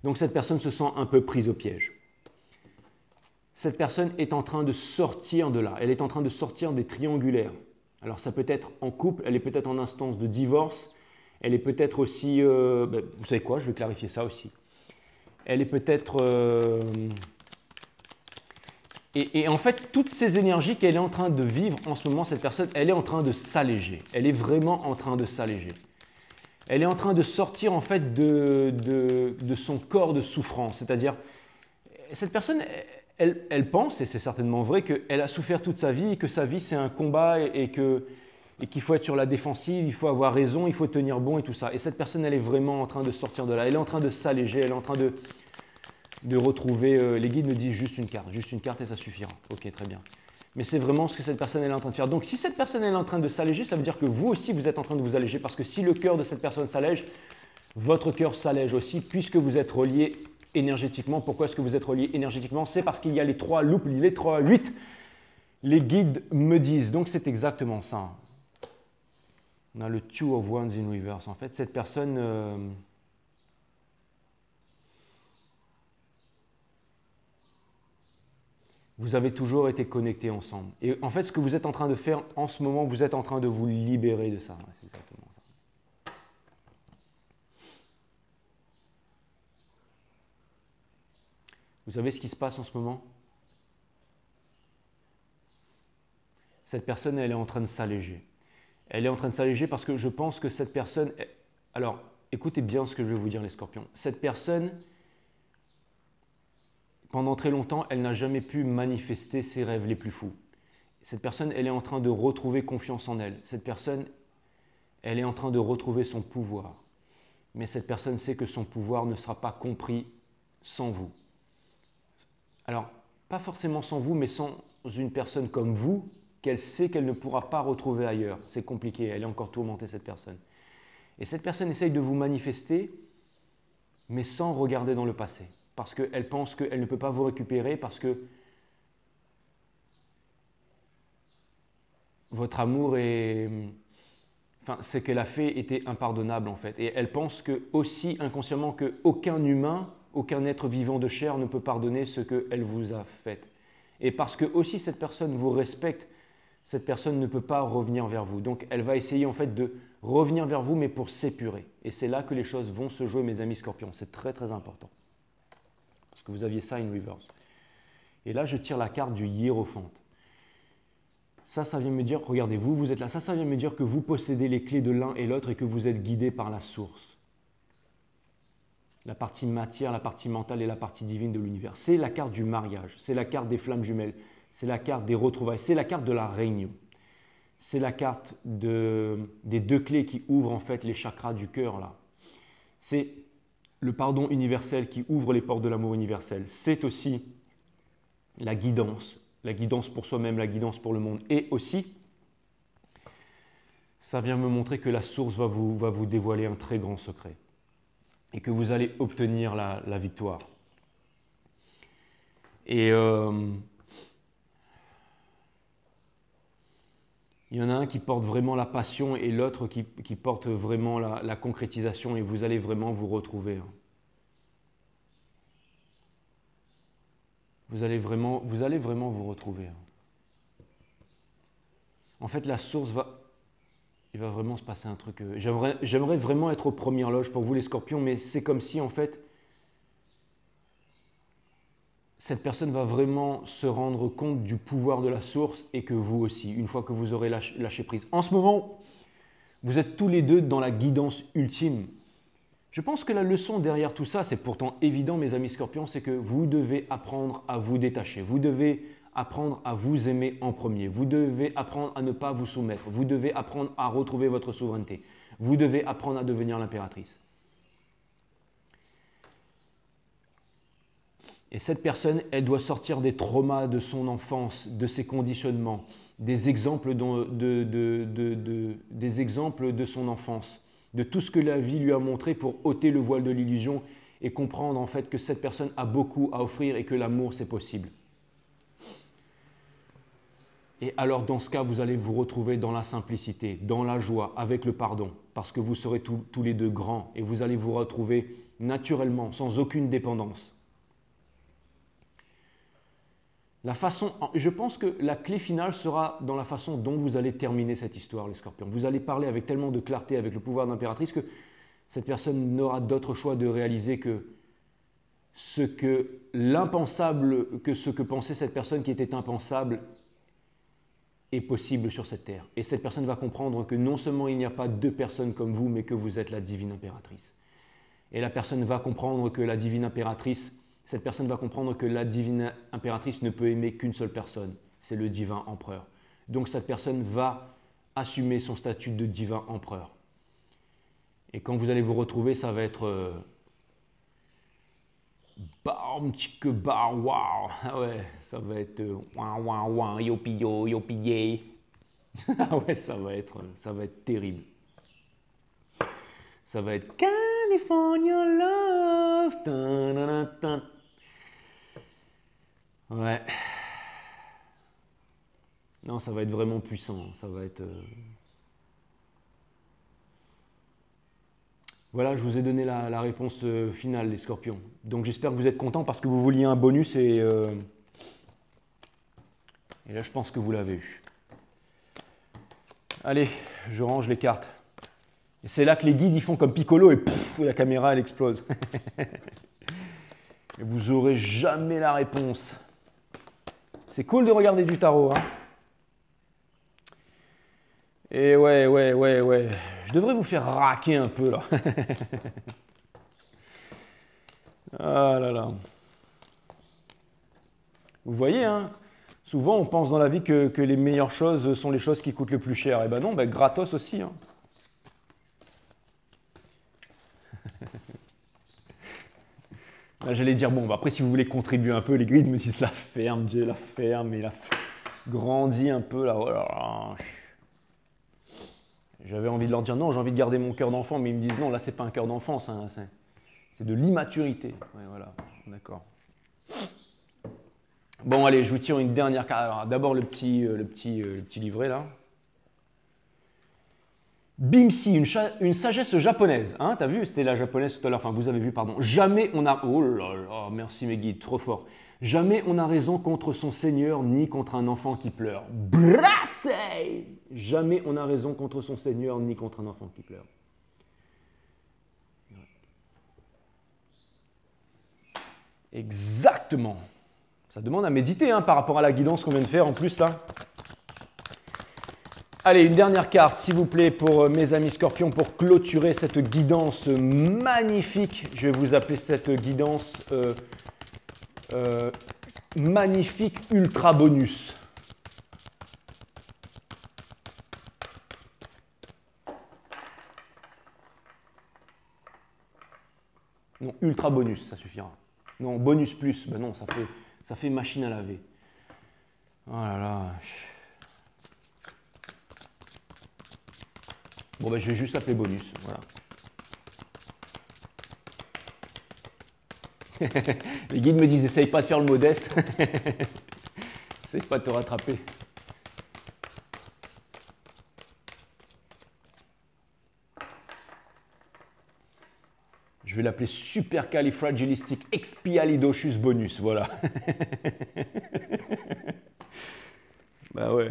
Donc cette personne se sent un peu prise au piège. Cette personne est en train de sortir de là. Elle est en train de sortir des triangulaires. Alors ça peut être en couple, elle est peut-être en instance de divorce. Elle est peut-être aussi... vous savez quoi, je vais clarifier ça aussi. Elle est peut-être... Et en fait, toutes ces énergies qu'elle est en train de vivre en ce moment, cette personne, elle est en train de s'alléger. Elle est vraiment en train de s'alléger. Elle est en train de sortir en fait de son corps de souffrance. C'est-à-dire, cette personne, elle pense, et c'est certainement vrai, qu'elle a souffert toute sa vie, et que sa vie c'est un combat et qu'il faut être sur la défensive, il faut avoir raison, il faut tenir bon et tout ça. Et cette personne, elle est vraiment en train de sortir de là. Elle est en train de s'alléger, elle est en train de retrouver, les guides me disent juste une carte et ça suffira. Ok, très bien. Mais c'est vraiment ce que cette personne elle est en train de faire. Donc si cette personne elle est en train de s'alléger, ça veut dire que vous aussi vous êtes en train de vous alléger parce que si le cœur de cette personne s'allège, votre cœur s'allège aussi puisque vous êtes relié énergétiquement. Pourquoi est-ce que vous êtes relié énergétiquement? C'est parce qu'il y a les 3 loops, les 3 8. Les guides me disent. Donc c'est exactement ça. On a le Two of Wands in reverse. En fait, cette personne... vous avez toujours été connectés ensemble. Et en fait, ce que vous êtes en train de faire en ce moment, vous êtes en train de vous libérer de ça. C'est exactement ça. Vous savez ce qui se passe en ce moment? Cette personne, elle est en train de s'alléger. Elle est en train de s'alléger parce que je pense que cette personne... Alors, écoutez bien ce que je vais vous dire, les scorpions. Cette personne... Pendant très longtemps, elle n'a jamais pu manifester ses rêves les plus fous. Cette personne, elle est en train de retrouver confiance en elle. Cette personne, elle est en train de retrouver son pouvoir. Mais cette personne sait que son pouvoir ne sera pas compris sans vous. Alors, pas forcément sans vous, mais sans une personne comme vous, qu'elle sait qu'elle ne pourra pas retrouver ailleurs. C'est compliqué, elle est encore tourmentée, cette personne. Et cette personne essaye de vous manifester, mais sans regarder dans le passé. Parce qu'elle pense qu'elle ne peut pas vous récupérer, parce que votre amour est... Enfin, ce qu'elle a fait était impardonnable en fait. Et elle pense que aussi inconsciemment qu'aucun humain, aucun être vivant de chair ne peut pardonner ce qu'elle vous a fait. Et parce que aussi cette personne vous respecte, cette personne ne peut pas revenir vers vous. Donc elle va essayer en fait de revenir vers vous, mais pour s'épurer. Et c'est là que les choses vont se jouer, mes amis scorpions. C'est très très important. Parce que vous aviez ça in reverse. Et là, je tire la carte du hiérophante. Ça vient me dire, regardez, vous êtes là. Ça vient me dire que vous possédez les clés de l'un et l'autre et que vous êtes guidé par la source. la partie matière, la partie mentale et la partie divine de l'univers. C'est la carte du mariage, c'est la carte des flammes jumelles, c'est la carte des retrouvailles, c'est la carte de la réunion. C'est la carte des deux clés qui ouvrent en fait les chakras du cœur là. C'est le pardon universel qui ouvre les portes de l'amour universel. C'est aussi la guidance pour soi-même, la guidance pour le monde. Et aussi, ça vient me montrer que la source va vous dévoiler un très grand secret et que vous allez obtenir la victoire. Et il y en a un qui porte vraiment la passion et l'autre qui porte vraiment la concrétisation, et vous allez vraiment vous retrouver. Vous allez vraiment vous retrouver. En fait, la source il va vraiment se passer un truc. J'aimerais vraiment être aux premières loges pour vous les scorpions, mais c'est comme si en fait, cette personne va vraiment se rendre compte du pouvoir de la source, et que vous aussi, une fois que vous aurez lâché prise. En ce moment, vous êtes tous les deux dans la guidance ultime. Je pense que la leçon derrière tout ça, c'est pourtant évident, mes amis scorpions, c'est que vous devez apprendre à vous détacher. Vous devez apprendre à vous aimer en premier. Vous devez apprendre à ne pas vous soumettre. Vous devez apprendre à retrouver votre souveraineté. Vous devez apprendre à devenir l'impératrice. Et cette personne, elle doit sortir des traumas de son enfance, de ses conditionnements, des exemples de son enfance, de tout ce que la vie lui a montré pour ôter le voile de l'illusion et comprendre en fait que cette personne a beaucoup à offrir et que l'amour c'est possible. Et alors dans ce cas, vous allez vous retrouver dans la simplicité, dans la joie, avec le pardon, parce que vous serez tous les deux grands et vous allez vous retrouver naturellement, sans aucune dépendance. Je pense que la clé finale sera dans la façon dont vous allez terminer cette histoire, les scorpions. Vous allez parler avec tellement de clarté, avec le pouvoir d'impératrice, que cette personne n'aura d'autre choix de réaliser que ce que pensait cette personne qui était impensable est possible sur cette terre. Et cette personne va comprendre que non seulement il n'y a pas deux personnes comme vous, mais que vous êtes la divine impératrice. Et la personne va comprendre que la divine impératrice, cette personne va comprendre que la divine impératrice ne peut aimer qu'une seule personne, c'est le divin empereur. Donc cette personne va assumer son statut de divin empereur. Et quand vous allez vous retrouver, ça va être bam, tchik, bar, waouh. Ah ouais, ça va être waouh, waouh, waouh, yopi yo, yopi yay. Ah ouais, ça va être terrible. Ça va être California Love. Tan. Ouais. Non, ça va être vraiment puissant. Ça va être. Voilà, je vous ai donné la réponse finale, les scorpions. Donc j'espère que vous êtes contents parce que vous vouliez un bonus et là, je pense que vous l'avez eu. Allez, je range les cartes. Et c'est là que les guides ils font comme Piccolo et pouf, la caméra elle explose. Et vous n'aurez jamais la réponse. C'est cool de regarder du tarot, hein. Et ouais. Je devrais vous faire raquer un peu là. Ah là là. Vous voyez, hein, souvent on pense dans la vie que les meilleures choses sont les choses qui coûtent le plus cher. Et ben non, gratos aussi, hein. J'allais dire, bon, après si vous voulez contribuer un peu, les guides me disent la ferme, Dieu, la ferme, et la grandit un peu là. Oh là là. J'avais envie de leur dire non, j'ai envie de garder mon cœur d'enfant, mais ils me disent non, là c'est pas un cœur d'enfant, c'est de l'immaturité. Ouais, voilà, d'accord. Bon, allez, je vous tire une dernière carte. D'abord le petit livret là. Bimsi, une sagesse japonaise. Hein, t'as vu, c'était la japonaise tout à l'heure. Enfin, vous avez vu, pardon. Jamais on a. Oh là là, merci mes guides, trop fort. Jamais on n'a raison contre son Seigneur ni contre un enfant qui pleure. Brassez! Jamais on n'a raison contre son Seigneur ni contre un enfant qui pleure. Exactement. Ça demande à méditer hein, par rapport à la guidance qu'on vient de faire en plus là. Allez, une dernière carte, s'il vous plaît, pour mes amis scorpions, pour clôturer cette guidance magnifique. Je vais vous appeler cette guidance magnifique ultra bonus. Non, ultra bonus, ça suffira. Non, bonus plus, ben non, ça fait machine à laver. Oh là là. Bon, ben je vais juste l'appeler bonus, voilà. Les guides me disent, essaye pas de faire le modeste. Essaye pas de te rattraper. Je vais l'appeler supercalifragilisticexpialidocious bonus, voilà. Bah ouais.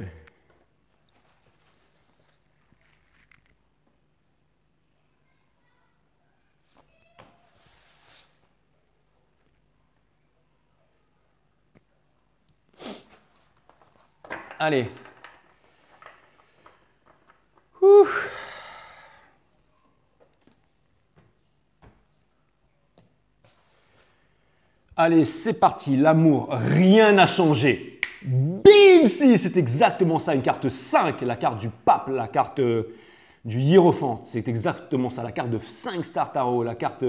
Allez. Ouh. Allez, c'est parti. L'amour, rien n'a changé. Bim, si, c'est exactement ça. Une carte 5, la carte du pape, la carte du hiérophante. C'est exactement ça. La carte de 5 Star Tarot, la carte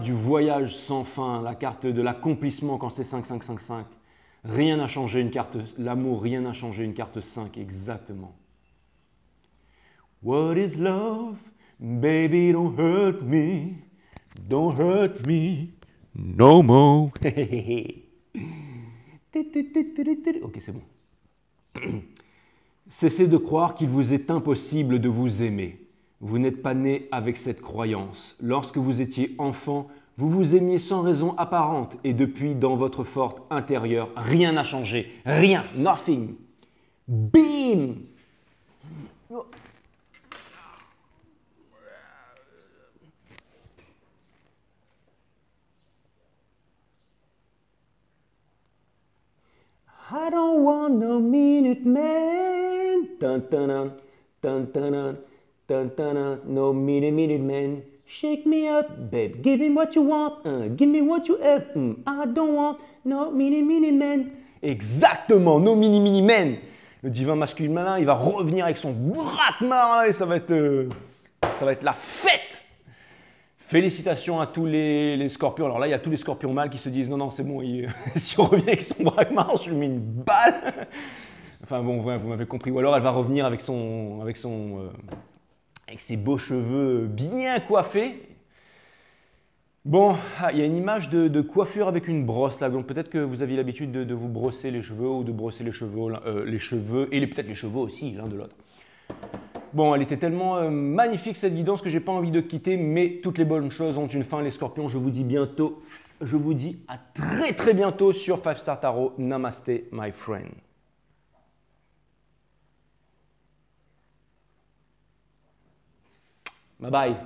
du voyage sans fin, la carte de l'accomplissement quand c'est 5, 5, 5, 5. Rien n'a changé, une carte, l'amour, rien n'a changé, une carte 5, exactement. What is love? Baby, don't hurt me. Don't hurt me. No more. Ok, c'est bon. Cessez de croire qu'il vous est impossible de vous aimer. Vous n'êtes pas né avec cette croyance. Lorsque vous étiez enfant, vous vous aimiez sans raison apparente et depuis, dans votre fort intérieur, rien n'a changé. Rien. Nothing. Bim! I don't want no minute man. Dun, dun, dun, dun, dun, dun, dun, no minute man. Shake me up, babe. Give me what you want. Give me what you have. I don't want no minute man. Exactement, no mini man. Le divin masculin, il va revenir avec son bras et ça va être la fête. Félicitations à tous les scorpions. Alors là, il y a tous les scorpions mâles qui se disent non, c'est bon, si on revient avec son braquemar, je lui mets une balle. Enfin bon, vous m'avez compris. Ou alors elle va revenir avec ses beaux cheveux bien coiffés. Bon, il y a une image de coiffure avec une brosse là. Donc peut-être que vous aviez l'habitude de vous brosser les cheveux ou de brosser les cheveux et peut-être les cheveux aussi, l'un de l'autre. Bon, elle était tellement magnifique cette guidance que j'ai pas envie de quitter, mais toutes les bonnes choses ont une fin, les scorpions. Je vous dis à très très bientôt sur 5 Star Tarot. Namaste, my friend. Bye bye.